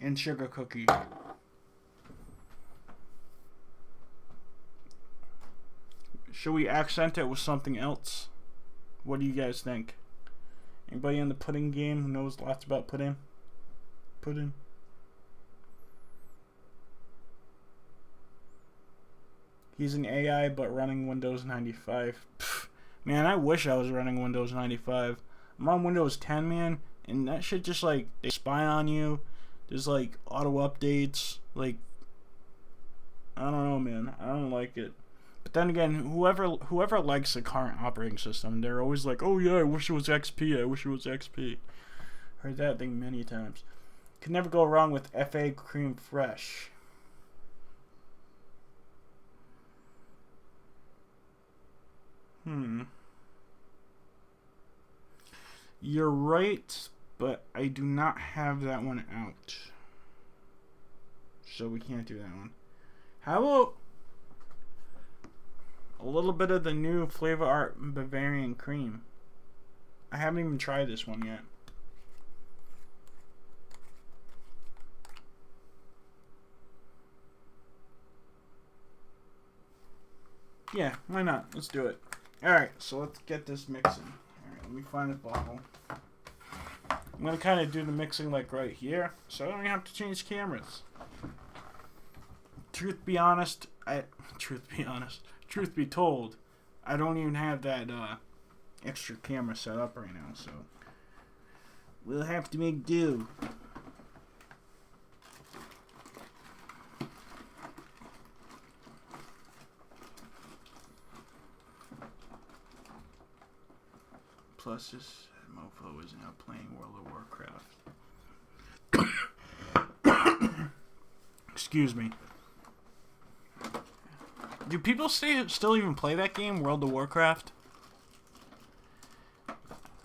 and sugar cookie. Should we accent it with something else? What do you guys think? Anybody in the pudding game who knows lots about pudding? Pudding. He's an AI but running Windows 95. Pfft, man, I wish I was running Windows 95. I'm on Windows 10, man, and that shit just like they spy on you. There's like auto updates. Like, I don't know, man. I don't like it. But then again, whoever likes the current operating system, they're always like, "Oh yeah, I wish it was XP. I wish it was XP." Heard that thing many times. Can never go wrong with FA Cream Fresh. You're right, but I do not have that one out. So we can't do that one. How about a little bit of the new Flavor Art Bavarian Cream? I haven't even tried this one yet. Yeah, why not? Let's do it. Alright, so let's get this mixing. Alright, let me find a bottle. I'm going to kind of do the mixing like right here, so I don't even have to change cameras. Truth be told, I don't even have that extra camera set up right now, so we'll have to make do. Plus, this mofo is now playing World of Warcraft. Excuse me. Do people still even play that game, World of Warcraft?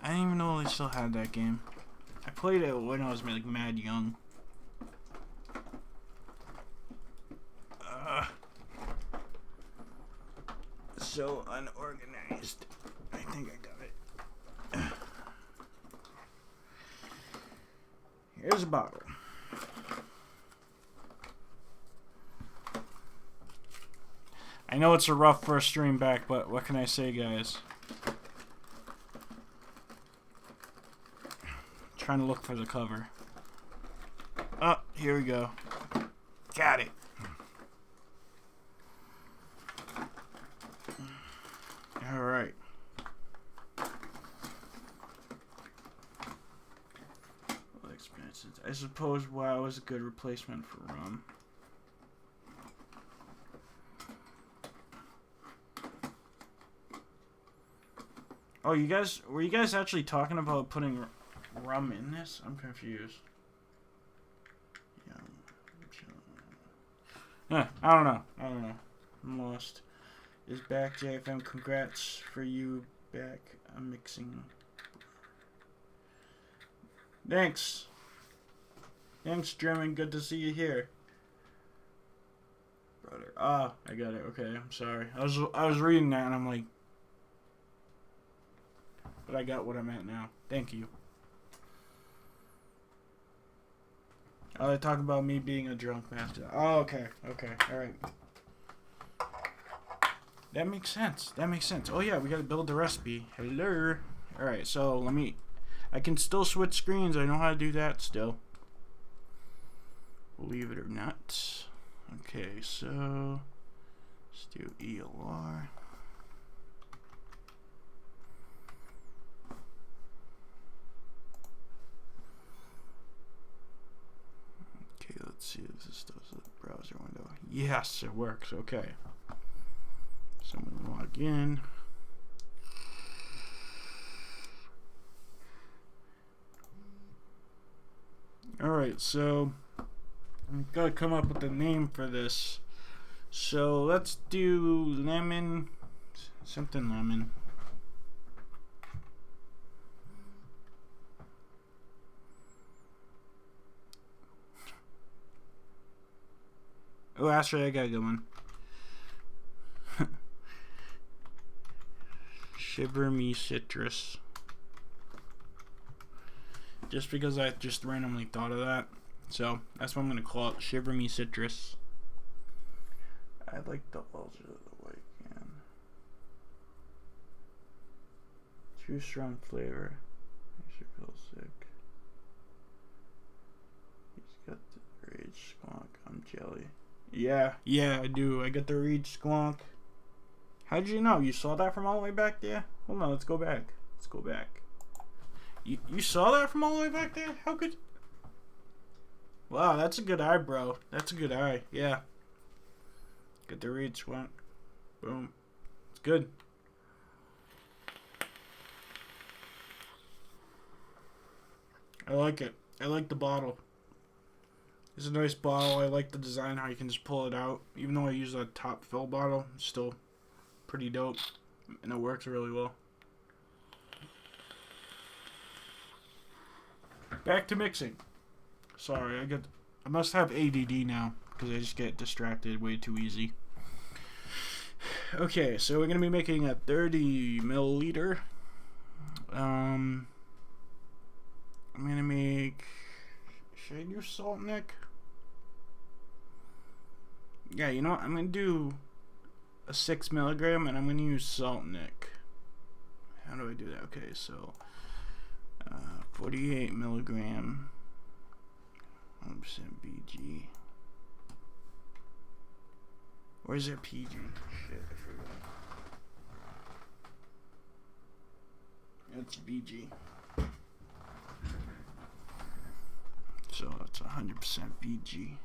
I didn't even know they still had that game. I played it when I was like mad young. So unorganized. I think I got it. Here's a bottle. I know it's a rough first stream back, but what can I say, guys? Trying to look for the cover. Oh, here we go. Got it. All right. I suppose WoW is a good replacement for rum. Oh, were you guys actually talking about putting rum in this? I'm confused. Yeah, I don't know. I'm lost. Is back, JFM. Congrats for you back. I'm mixing. Thanks. Thanks, German. Good to see you here. Brother. Ah, I got it. Okay, I'm sorry. I was reading that and I'm like, but I got what I'm at now. Thank you. Oh, they talk about me being a drunk master. Oh, okay. Okay. All right. That makes sense. Oh, yeah. We got to build the recipe. Hello. All right. So, I can still switch screens. I know how to do that still. Believe it or not. Okay. So, let's do ELR. Let's see if this does a browser window. Yes, it works. Okay. So I'm going to log in. Alright, so I've got to come up with a name for this. So let's do lemon Something lemon. Oh, actually, I got a good one. Shiver Me Citrus. Just because I just randomly thought of that. So, that's what I'm going to call it. Shiver Me Citrus. I like the ultra of the white can. Too strong flavor. Makes you feel sick. He's got the rage squonk. I'm jelly. Yeah, I do. I got the rage squonk. How did you know? You saw that from all the way back there? Hold on, let's go back. You saw that from all the way back there? How could... Wow, that's a good eye, bro. That's a good eye. Yeah. Get the read squat. Boom. It's good. I like it. I like the bottle. It's a nice bottle. I like the design, how you can just pull it out. Even though I use a top fill bottle, it's still pretty dope. And it works really well. Back to mixing. Sorry, I must have ADD now because I just get distracted way too easy. Okay, so we're gonna be making a 30 milliliter. I'm gonna make. Should I do Salt Nick? Yeah, you know what? I'm gonna do a 6 milligram, and I'm gonna use Salt Nick. How do I do that? Okay, so 48 milligram, 100% BG. Or is it PG? Shit, I forgot. It's BG. So it's 100% BG.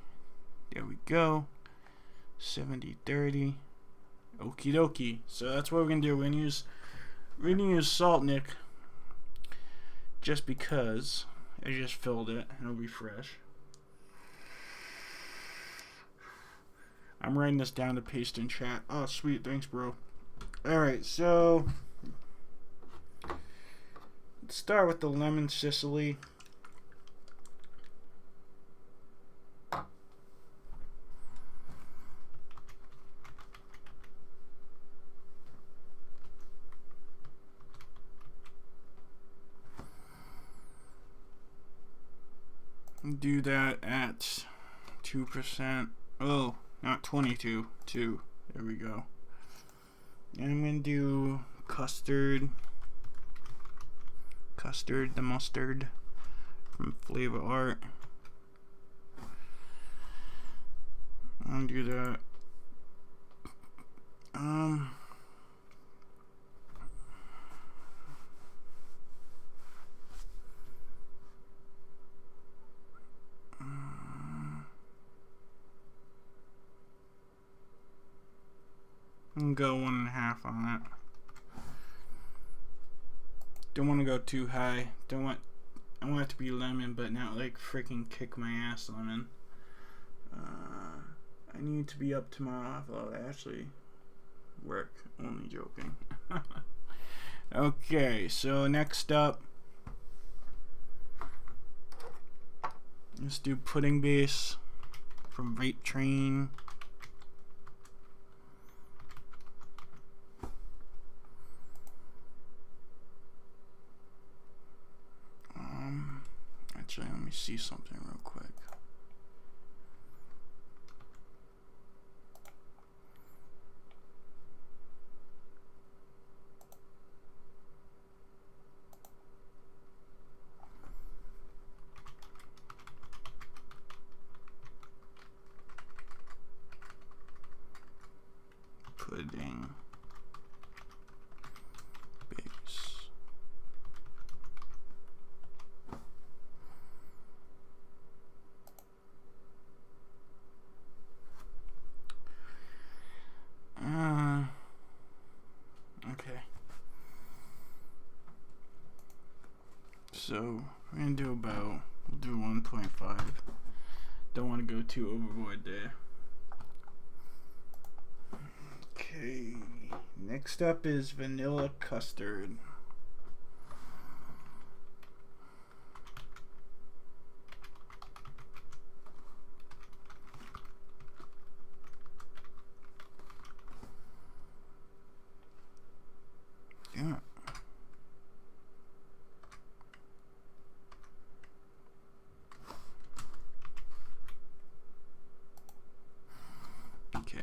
There we go. 70-30. Okie dokie. So that's what we're gonna do. We're gonna use Salt Nick. Just because I just filled it and it'll be fresh. I'm writing this down to paste in chat. Oh, sweet. Thanks, bro. Alright, so let's start with the lemon Sicily. Do that at 2%. Oh, not 22. 2. There we go. And I'm going to do custard. Custard, the mustard from Flavor Art. I'm going to do that. I'm gonna go 1.5 on it. Don't want to go too high. I want it to be lemon, but not like freaking kick my ass lemon. I need to be up tomorrow. I'll actually work. Only joking. Okay, so next up, let's do Pudding Base from Vape Train. Actually, let me see something real quick. Pudding Base. Okay. So we're gonna do we'll do 1.5. Don't want to go too overboard there. Okay. Next up is vanilla custard. Yeah. Okay,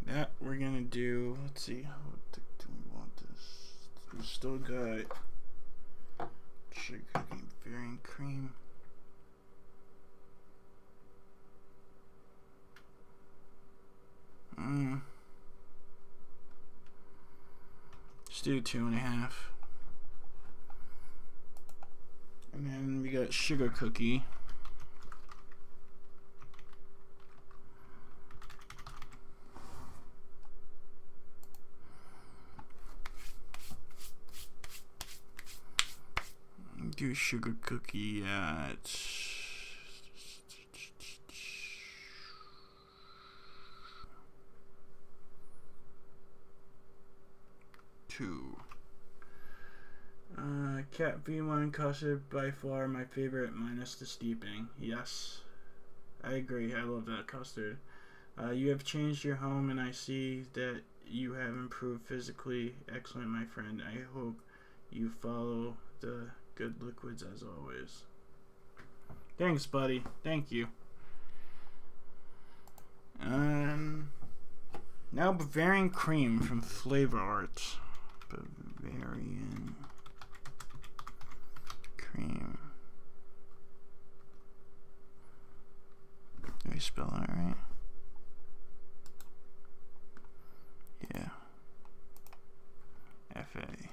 that we're gonna do. Let's see, how thick do we want this? We still got sugar cookie varying cream. Let's do 2.5. And then we got sugar cookie. Do sugar cookie at 2. Cat V1 custard by far my favorite, minus the steeping. Yes, I agree. I love that custard. You have changed your home, and I see that you have improved physically. Excellent, my friend. I hope you follow the good liquids as always. Thanks, buddy. Thank you. Now Bavarian cream from Flavor Arts. Bavarian cream. Did I spell that right? Yeah. F-A.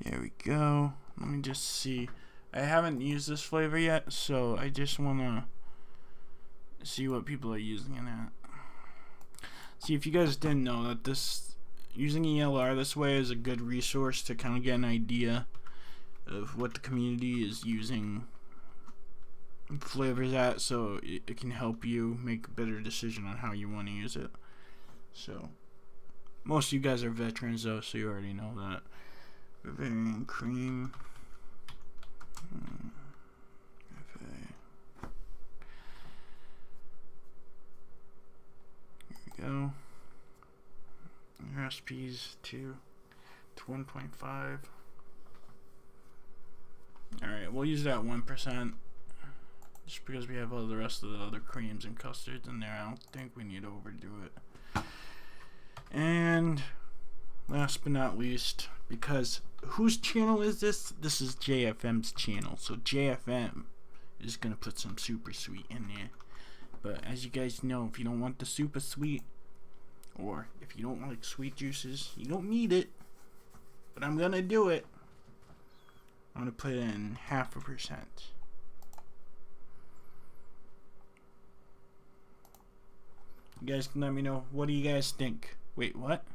There we go. Let me just see. I haven't used this flavor yet, so I just want to see what people are using it at. See, if you guys didn't know that this, using ELR this way is a good resource to kind of get an idea of what the community is using flavors at, so it can help you make a better decision on how you want to use it. So, most of you guys are veterans though, so you already know that. Bavarian cream. Here we go. Recipes to 1.5. Alright, we'll use that 1%. Just because we have all the rest of the other creams and custards in there, I don't think we need to overdo it. And last but not least, because whose channel is this? This is JFM's channel, so JFM is gonna put some super sweet in there. But as you guys know, if you don't want the super sweet, or if you don't like sweet juices, you don't need it. But I'm gonna do it. I'm gonna put in 0.5%. You guys can let me know. What do you guys think? Wait, what?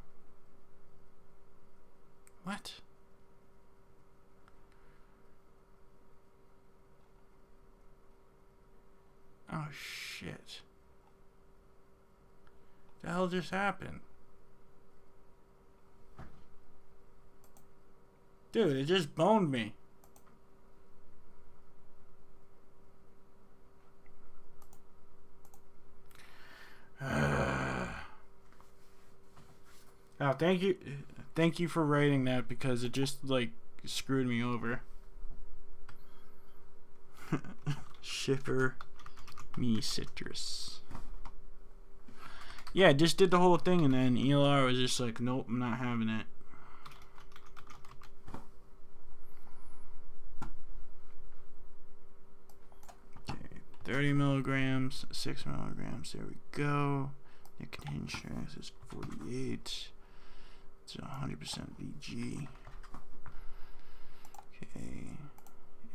What? Oh shit. The hell just happened? Dude, it just boned me. Oh, thank you for writing that, because it just like screwed me over. Shipper me citrus. Yeah, I just did the whole thing, and then ELR was just like, nope, I'm not having it. Okay, 30 milligrams, 6 milligrams, there we go. Nicotine strength is 48. It's 100% VG. Okay.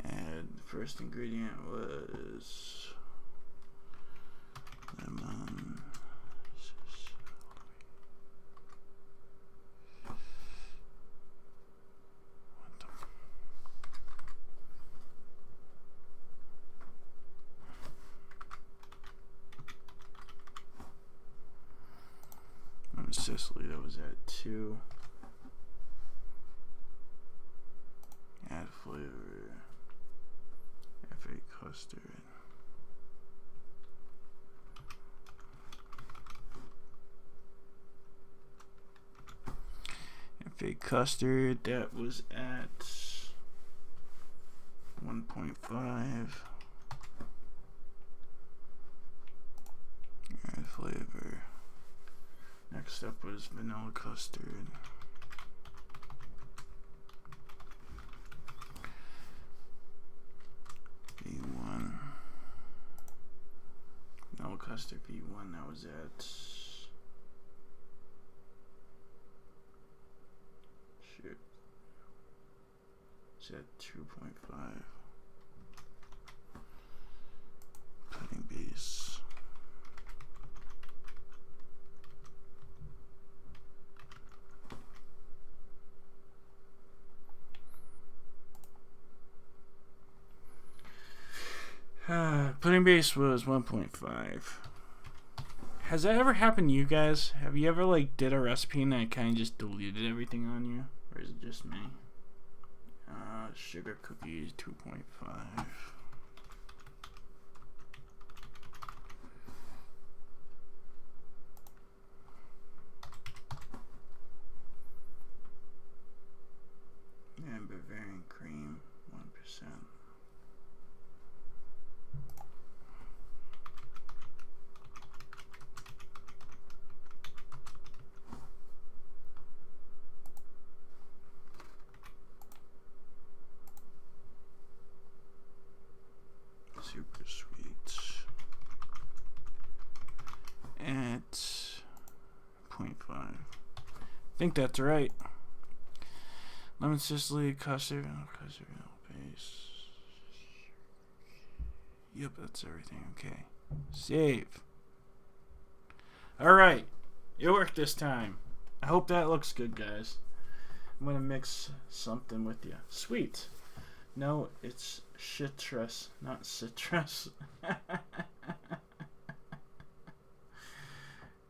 And the first ingredient was lemon. Sicily, that was at 2. Add flavor. F.A. custard. F.A. custard, that was at 1.5. Add flavor. Next up was vanilla custard. V1. Vanilla custard V1, that was at... Shit. It's at 2.5. Pudding base. Pudding base was 1.5. Has that ever happened to you guys? Have you ever like did a recipe and it kind of just deleted everything on you? Or is it just me? Sugar cookies 2.5. And Bavarian cream 1%. Super sweet. At 0.5. I think that's right. Lemon Sicily, custard base. Yep, that's everything. Okay. Save. Alright. It worked this time. I hope that looks good, guys. I'm going to mix something with you. Sweet. No, it's citrus, not citrus.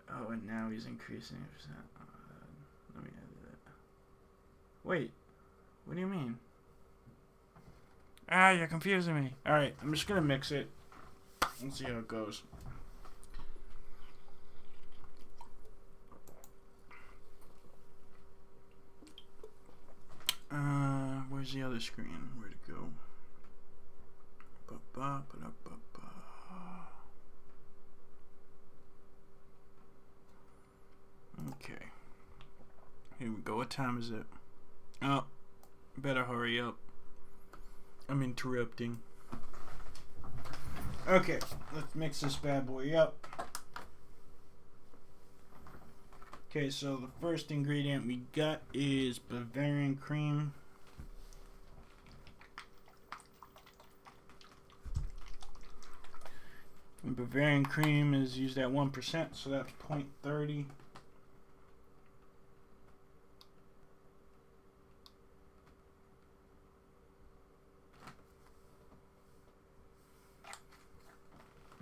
Oh, and now he's increasing it. Let me edit it. Wait, what do you mean? Ah, you're confusing me. Alright, I'm just gonna mix it and see how it goes. Where's the other screen? Where'd it go? Okay. Here we go. What time is it? Oh, better hurry up. I'm interrupting. Okay, let's mix this bad boy up. Okay, so the first ingredient we got is Bavarian cream. And Bavarian cream is used at 1%, so that's 0.30.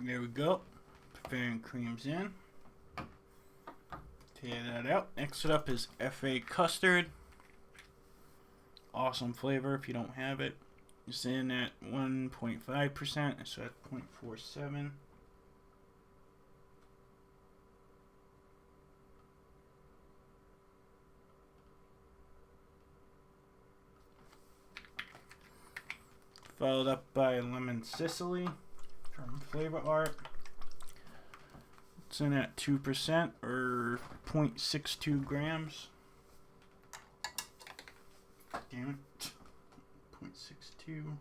There we go. Bavarian cream's in. Tear that out. Next up is F.A. custard. Awesome flavor if you don't have it. It's in at 1.5%, so that's 0.47. Followed up by Lemon Sicily from Flavor Art. It's in at 2% or 0.62 grams. Damn it. 0.62.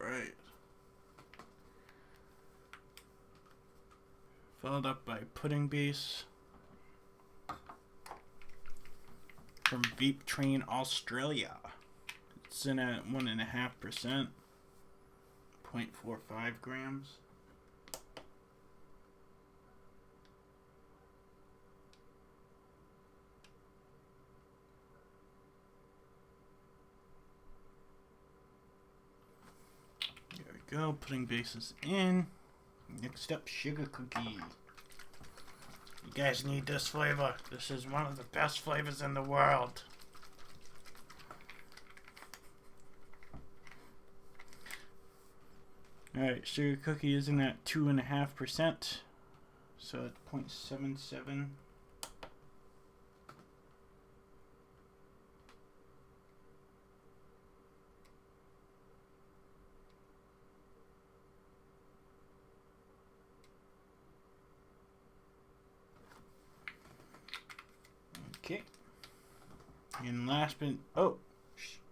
Alright. Followed up by pudding base from Veep Train Australia. It's in at 1.5%, 0.45 grams. we go. Putting bases in. Next up, sugar cookie. You guys need this flavor. This is one of the best flavors in the world. Alright, sugar cookie isn't at 2.5%. So at 0.77. Okay. And last but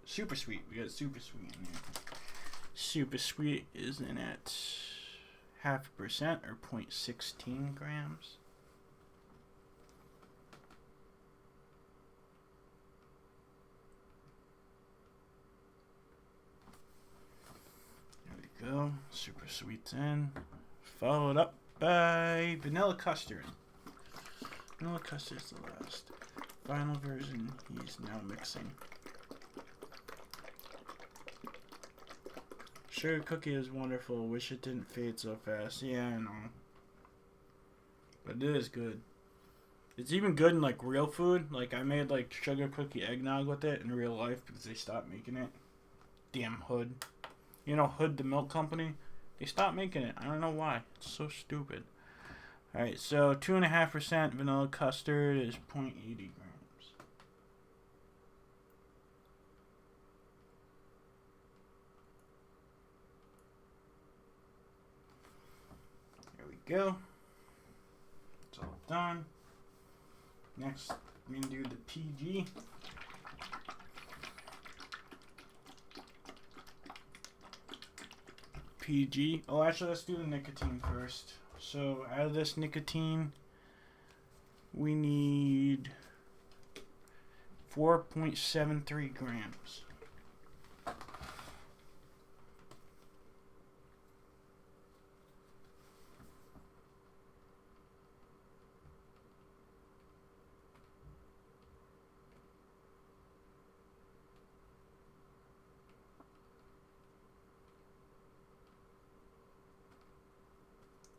super sweet. We got super sweet in there. Super sweet is in at 0.5% or 0.16 grams. There we go. Super sweet's in. Followed up by vanilla custard. Vanilla custard's the last. Final version he's now mixing. Sugar cookie is wonderful. Wish it didn't fade so fast. Yeah, I know. But it is good. It's even good in like real food. Like I made like sugar cookie eggnog with it in real life because they stopped making it. Damn Hood. You know Hood, the milk company? They stopped making it. I don't know why. It's so stupid. Alright, so 2.5% vanilla custard is 0.80 grams. There we go. It's all done. Next, we're going to do the PG. PG. Oh, actually, let's do the nicotine first. So, out of this nicotine, we need 4.73 grams.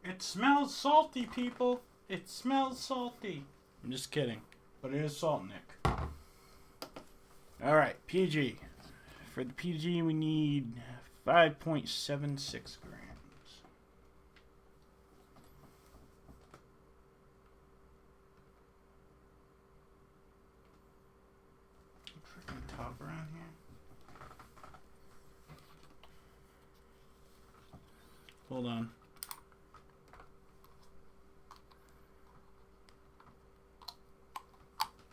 It smells salty, people. It smells salty. I'm just kidding. But it is salt, Nick. Alright, PG. For the PG, we need 5.76 grams. Freaking top around here. Hold on.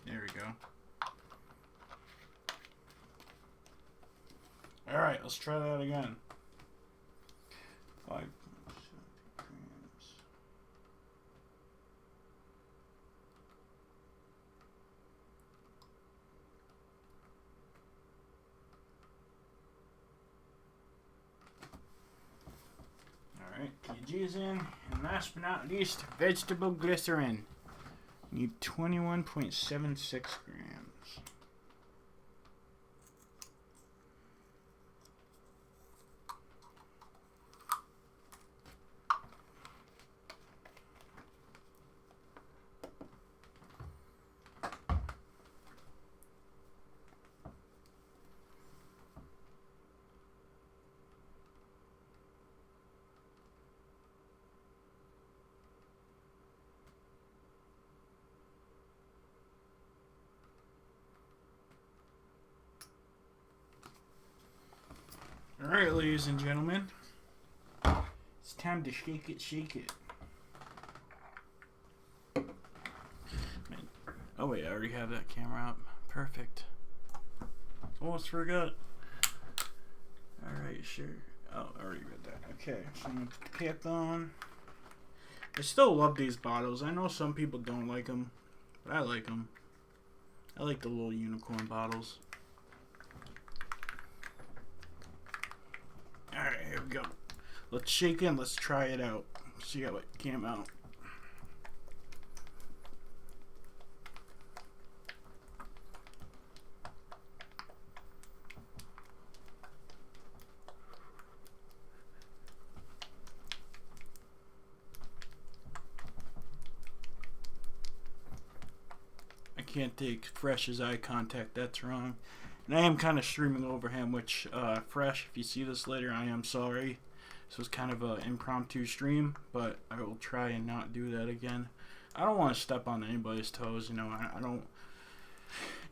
There we go. Alright, let's try that again. 5.7 grams. Alright, PG is in. And last but not least, vegetable glycerin. Need 21.76 grams. Alright, ladies and gentlemen. It's time to shake it, shake it. Oh wait, I already have that camera up. Perfect. Almost forgot. Alright, sure. Oh, I already read that. Okay, so I'm going to put the cap on. I still love these bottles. I know some people don't like them, but I like them. I like the little unicorn bottles. Alright, here we go. Let's shake in. Let's try it out. See how it came out. can't take Fresh's eye contact. That's wrong. And I am kind of streaming over him, which, Fresh, if you see this later, I am sorry. This was kind of an impromptu stream, but I will try and not do that again. I don't want to step on anybody's toes, you know, I don't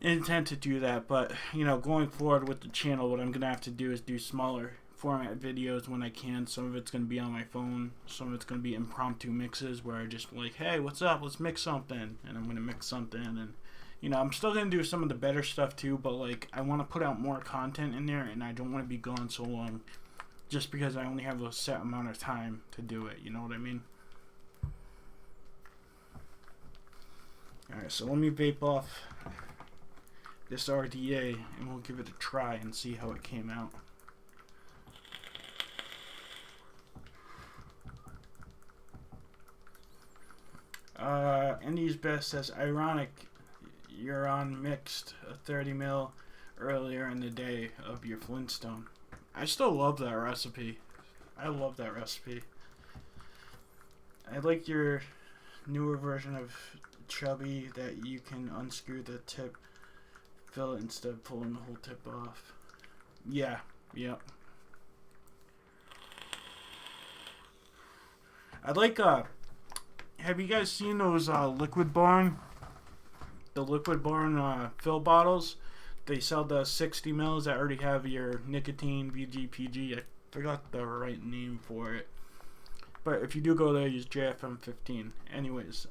intend to do that, but, you know, going forward with the channel, what I'm going to have to do is do smaller format videos when I can. Some of it's going to be on my phone, some of it's going to be impromptu mixes where I just like, hey, what's up, let's mix something, and I'm going to mix something, and, you know, I'm still going to do some of the better stuff too, but, like, I want to put out more content in there, and I don't want to be gone so long just because I only have a set amount of time to do it, you know what I mean? Alright, so let me vape off this RDA, and we'll give it a try and see how it came out. Indy's Best says, ironic, you're on mixed a 30 mil earlier in the day of your Flintstone. I still love that recipe. I love that recipe. I like your newer version of Chubby that you can unscrew the tip, fill it instead of pulling the whole tip off. Yeah, yep. I'd like, have you guys seen those Liquid Barn? The Liquid Barn fill bottles? They sell the 60 mils that already have your nicotine, VGPG. I forgot the right name for it. But if you do go there, use JFM15. Anyways,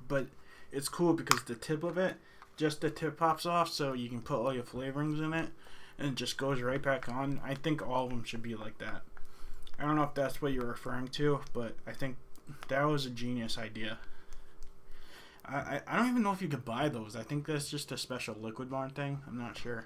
but it's cool because the tip of it, just the tip pops off, so you can put all your flavorings in it, and it just goes right back on. I think all of them should be like that. I don't know if that's what you're referring to, but I think that was a genius idea. I don't even know if you could buy those. I think that's just a special Liquid Barn thing. I'm not sure.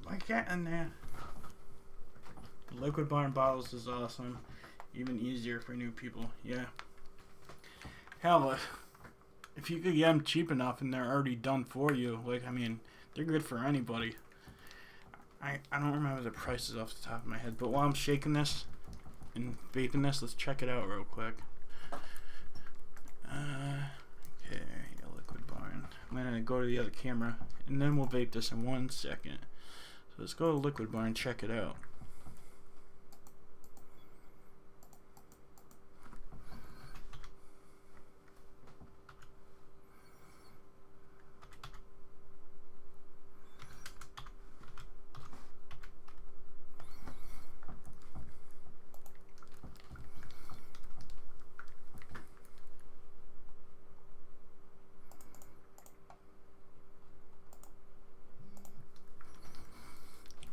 Why can't in there? Liquid Barn bottles is awesome. Even easier for new people. Yeah. Hell, if you could get them cheap enough and they're already done for you, like, I mean, they're good for anybody. I don't remember the prices off the top of my head, but while I'm shaking this and vaping this, let's check it out real quick. Okay, yeah, Liquid Barn. I'm gonna go to the other camera, and then we'll vape this in 1 second. So let's go to Liquid Barn and check it out.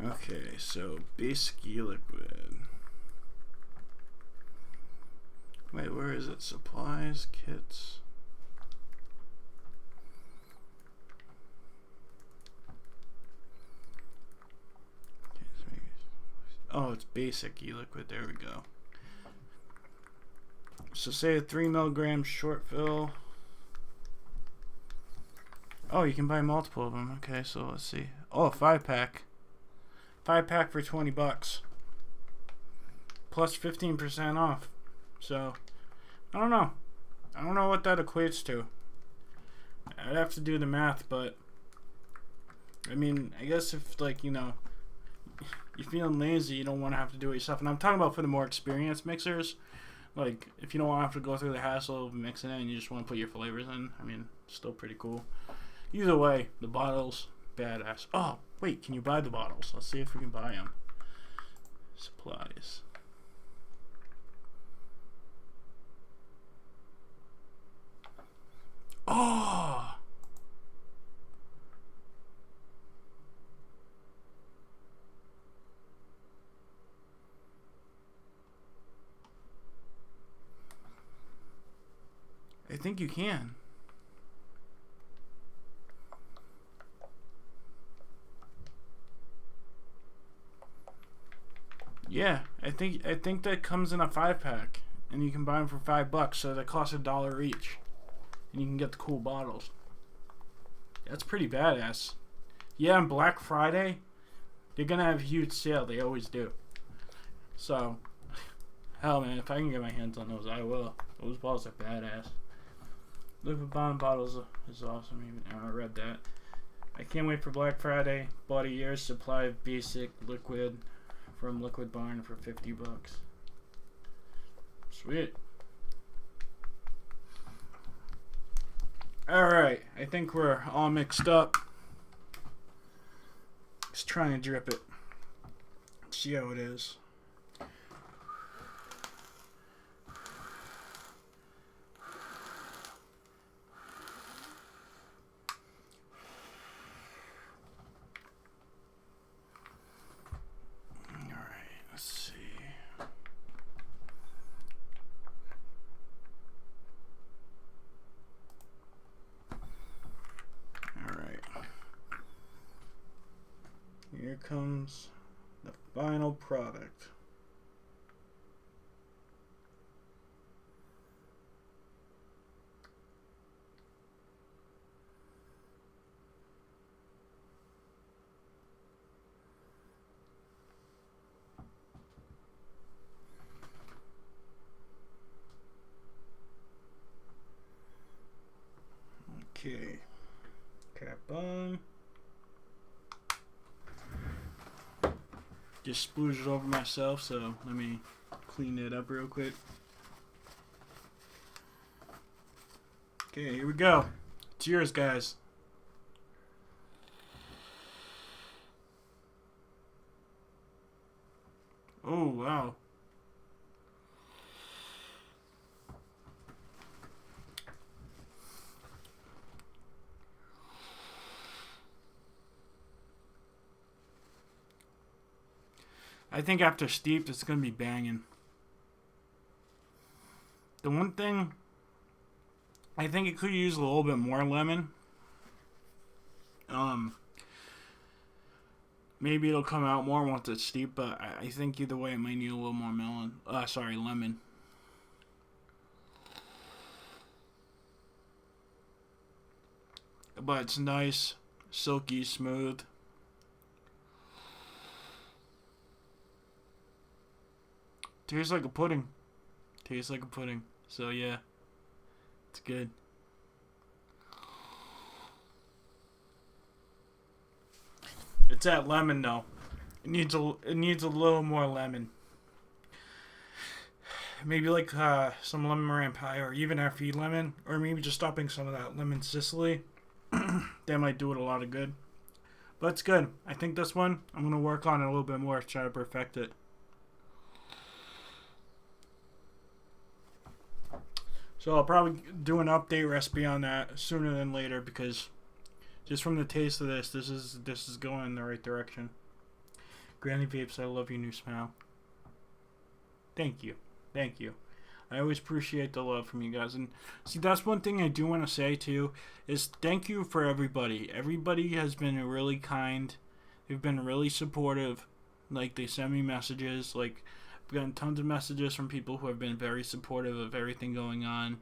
Okay, so basic e-liquid. Wait, where is it? Supplies, kits. Oh, it's basic e-liquid. There we go. So say a 3 milligram short fill. Oh, you can buy multiple of them. Okay, so let's see. Oh, a 5-pack. 5-pack for $20. Plus 15% off. So, I don't know. I don't know what that equates to. I'd have to do the math, but I mean, I guess if, like, you know, you're feeling lazy, you don't want to have to do it yourself. And I'm talking about for the more experienced mixers. Like, if you don't want to have to go through the hassle of mixing it and you just want to put your flavors in, I mean, still pretty cool. Either way, the bottles, badass. Oh, wait, can you buy the bottles? Let's see if we can buy them. Supplies. Oh! I think you can. Yeah, I think that comes in a 5-pack, and you can buy them for $5, so that costs $1 each, and you can get the cool bottles. That's pretty badass. Yeah, on Black Friday, they're gonna have a huge sale. They always do. So, hell, man, if I can get my hands on those, I will. Those bottles are badass. Liquid Bond bottles is awesome. Even I read that. I can't wait for Black Friday. Bought a year's supply of basic liquid from Liquid Barn for $50. Sweet. Alright, I think we're all mixed up. Let's try and drip it. See how it is. Here comes the final product. Okay, cap on. Just splooged it over myself, so let me clean it up real quick. Okay, here we go. Cheers, guys. Oh, wow. I think after steeped, it's going to be banging. The one thing, I think it could use a little bit more lemon. Maybe it'll come out more once it's steeped, but I think either way it might need a little more lemon. But it's nice, silky, smooth. Tastes like a pudding. So yeah, it's good. It's that lemon though. It needs a little more lemon. Maybe like some lemon meringue pie, or even FE lemon, or maybe just stopping some of that lemon Sicily. That might do it a lot of good. But it's good. I think this one I'm gonna work on it a little bit more to try to perfect it. So I'll probably do an update recipe on that sooner than later, because just from the taste of this is going in the right direction. Granny Vapes, I love your new smile. Thank you. I always appreciate the love from you guys. And see, that's one thing I do want to say too, is thank you for everybody. Everybody has been really kind. They've been really supportive. Like, they send me messages. Like, I've gotten tons of messages from people who have been very supportive of everything going on,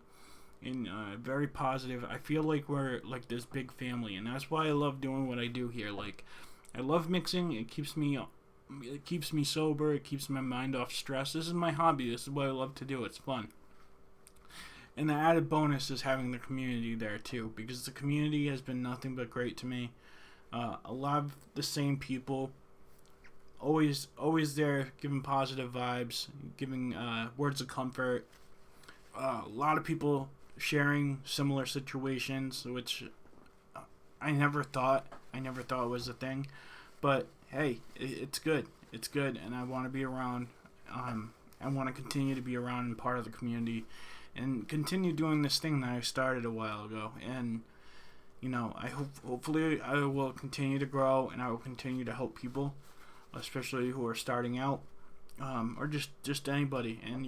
and very positive. I feel like we're like this big family, and that's why I love doing what I do here. Like, I love mixing. It keeps me sober. It keeps my mind off stress. This is my hobby. This is what I love to do. It's fun. And the added bonus is having the community there too, because the community has been nothing but great to me. A lot of the same people, always there, giving positive vibes, giving words of comfort. A lot of people sharing similar situations, which I never thought was a thing. But hey, it's good, and I want to be around. I want to continue to be around and part of the community, and continue doing this thing that I started a while ago. And hopefully I will continue to grow, and I will continue to help people, especially who are starting out, or just anybody. And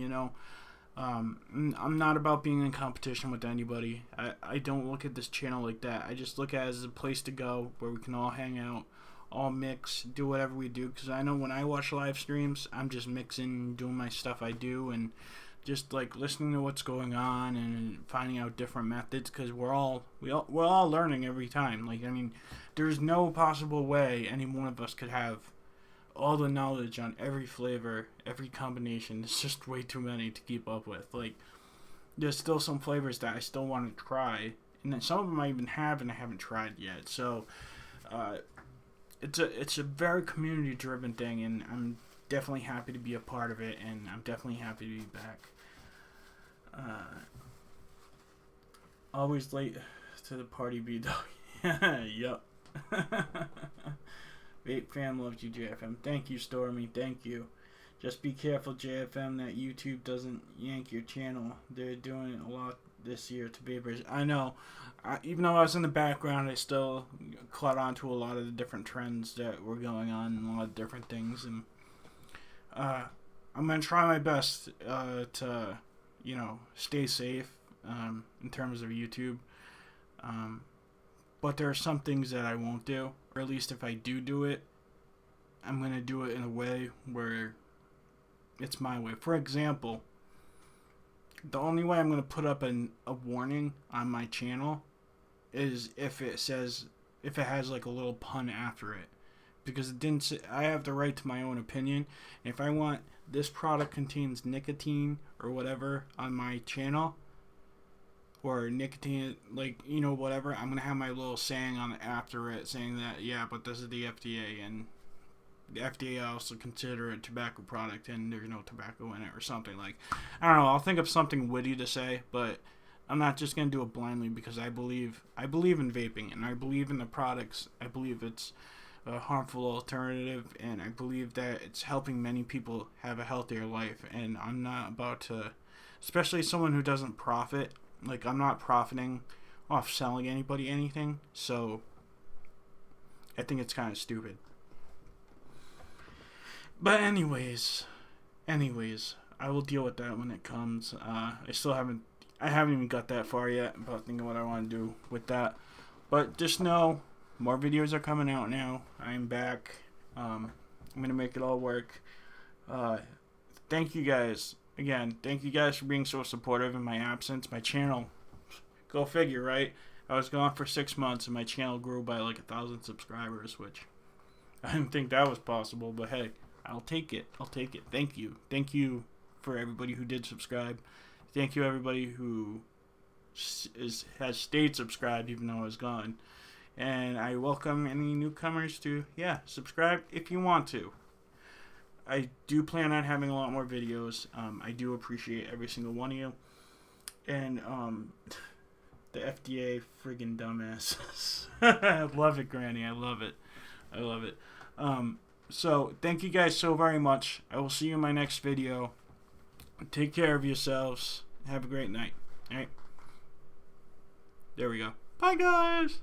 I'm not about being in competition with anybody. I don't look at this channel like that. I just look at it as a place to go where we can all hang out, all mix, do whatever we do. Because I know when I watch live streams, I'm just mixing, doing my stuff I do, and just like listening to what's going on and finding out different methods, because we're all learning every time. Like, I mean, there's no possible way any one of us could have all the knowledge on every flavor, every combination. It's just way too many to keep up with. Like, there's still some flavors that I still want to try, and then some of them I even have and I haven't tried yet. So it's a very community driven thing, and I'm definitely happy to be a part of it, and I'm definitely happy to be back. Always late to the party, B-Dog. Yup. Vape fam loves you, JFM. Thank you, Stormy. Thank you. Just be careful, JFM, that YouTube doesn't yank your channel. They're doing a lot this year to vapors. I know. Even though I was in the background, I still caught on to a lot of the different trends that were going on and a lot of different things. And I'm going to try my best to, stay safe in terms of YouTube. But there are some things that I won't do. Or at least if I do it, I'm going to do it in a way where it's my way. For example, the only way I'm going to put up a warning on my channel is if it has like a little pun after it. Because it didn't say, I have the right to my own opinion. If I want this product contains nicotine or whatever on my channel, or nicotine, like, whatever, I'm going to have my little saying on after it saying that, yeah, but this is the FDA, and the FDA also consider it a tobacco product, and there's no tobacco in it, or something. Like, I don't know, I'll think of something witty to say, but I'm not just going to do it blindly, because I believe in vaping, and I believe in the products. I believe it's a harmful alternative, and I believe that it's helping many people have a healthier life, and I'm not about to, especially someone who doesn't profit. Like, I'm not profiting off selling anybody anything, so I think it's kind of stupid. But anyways, I will deal with that when it comes. I haven't even got that far yet about thinking what I want to do with that. But just know, more videos are coming out now. I'm back. I'm going to make it all work. Thank you guys. Again, thank you guys for being so supportive in my absence. My channel, go figure, right? I was gone for 6 months and my channel grew by like 1,000 subscribers, which I didn't think that was possible, but hey, I'll take it. Thank you. Thank you for everybody who did subscribe. Thank you everybody who has stayed subscribed even though I was gone. And I welcome any newcomers to, subscribe if you want to. I do plan on having a lot more videos. I do appreciate every single one of you. And the FDA friggin' dumbasses. I love it, Granny. I love it. So, thank you guys so very much. I will see you in my next video. Take care of yourselves. Have a great night. Alright? There we go. Bye, guys!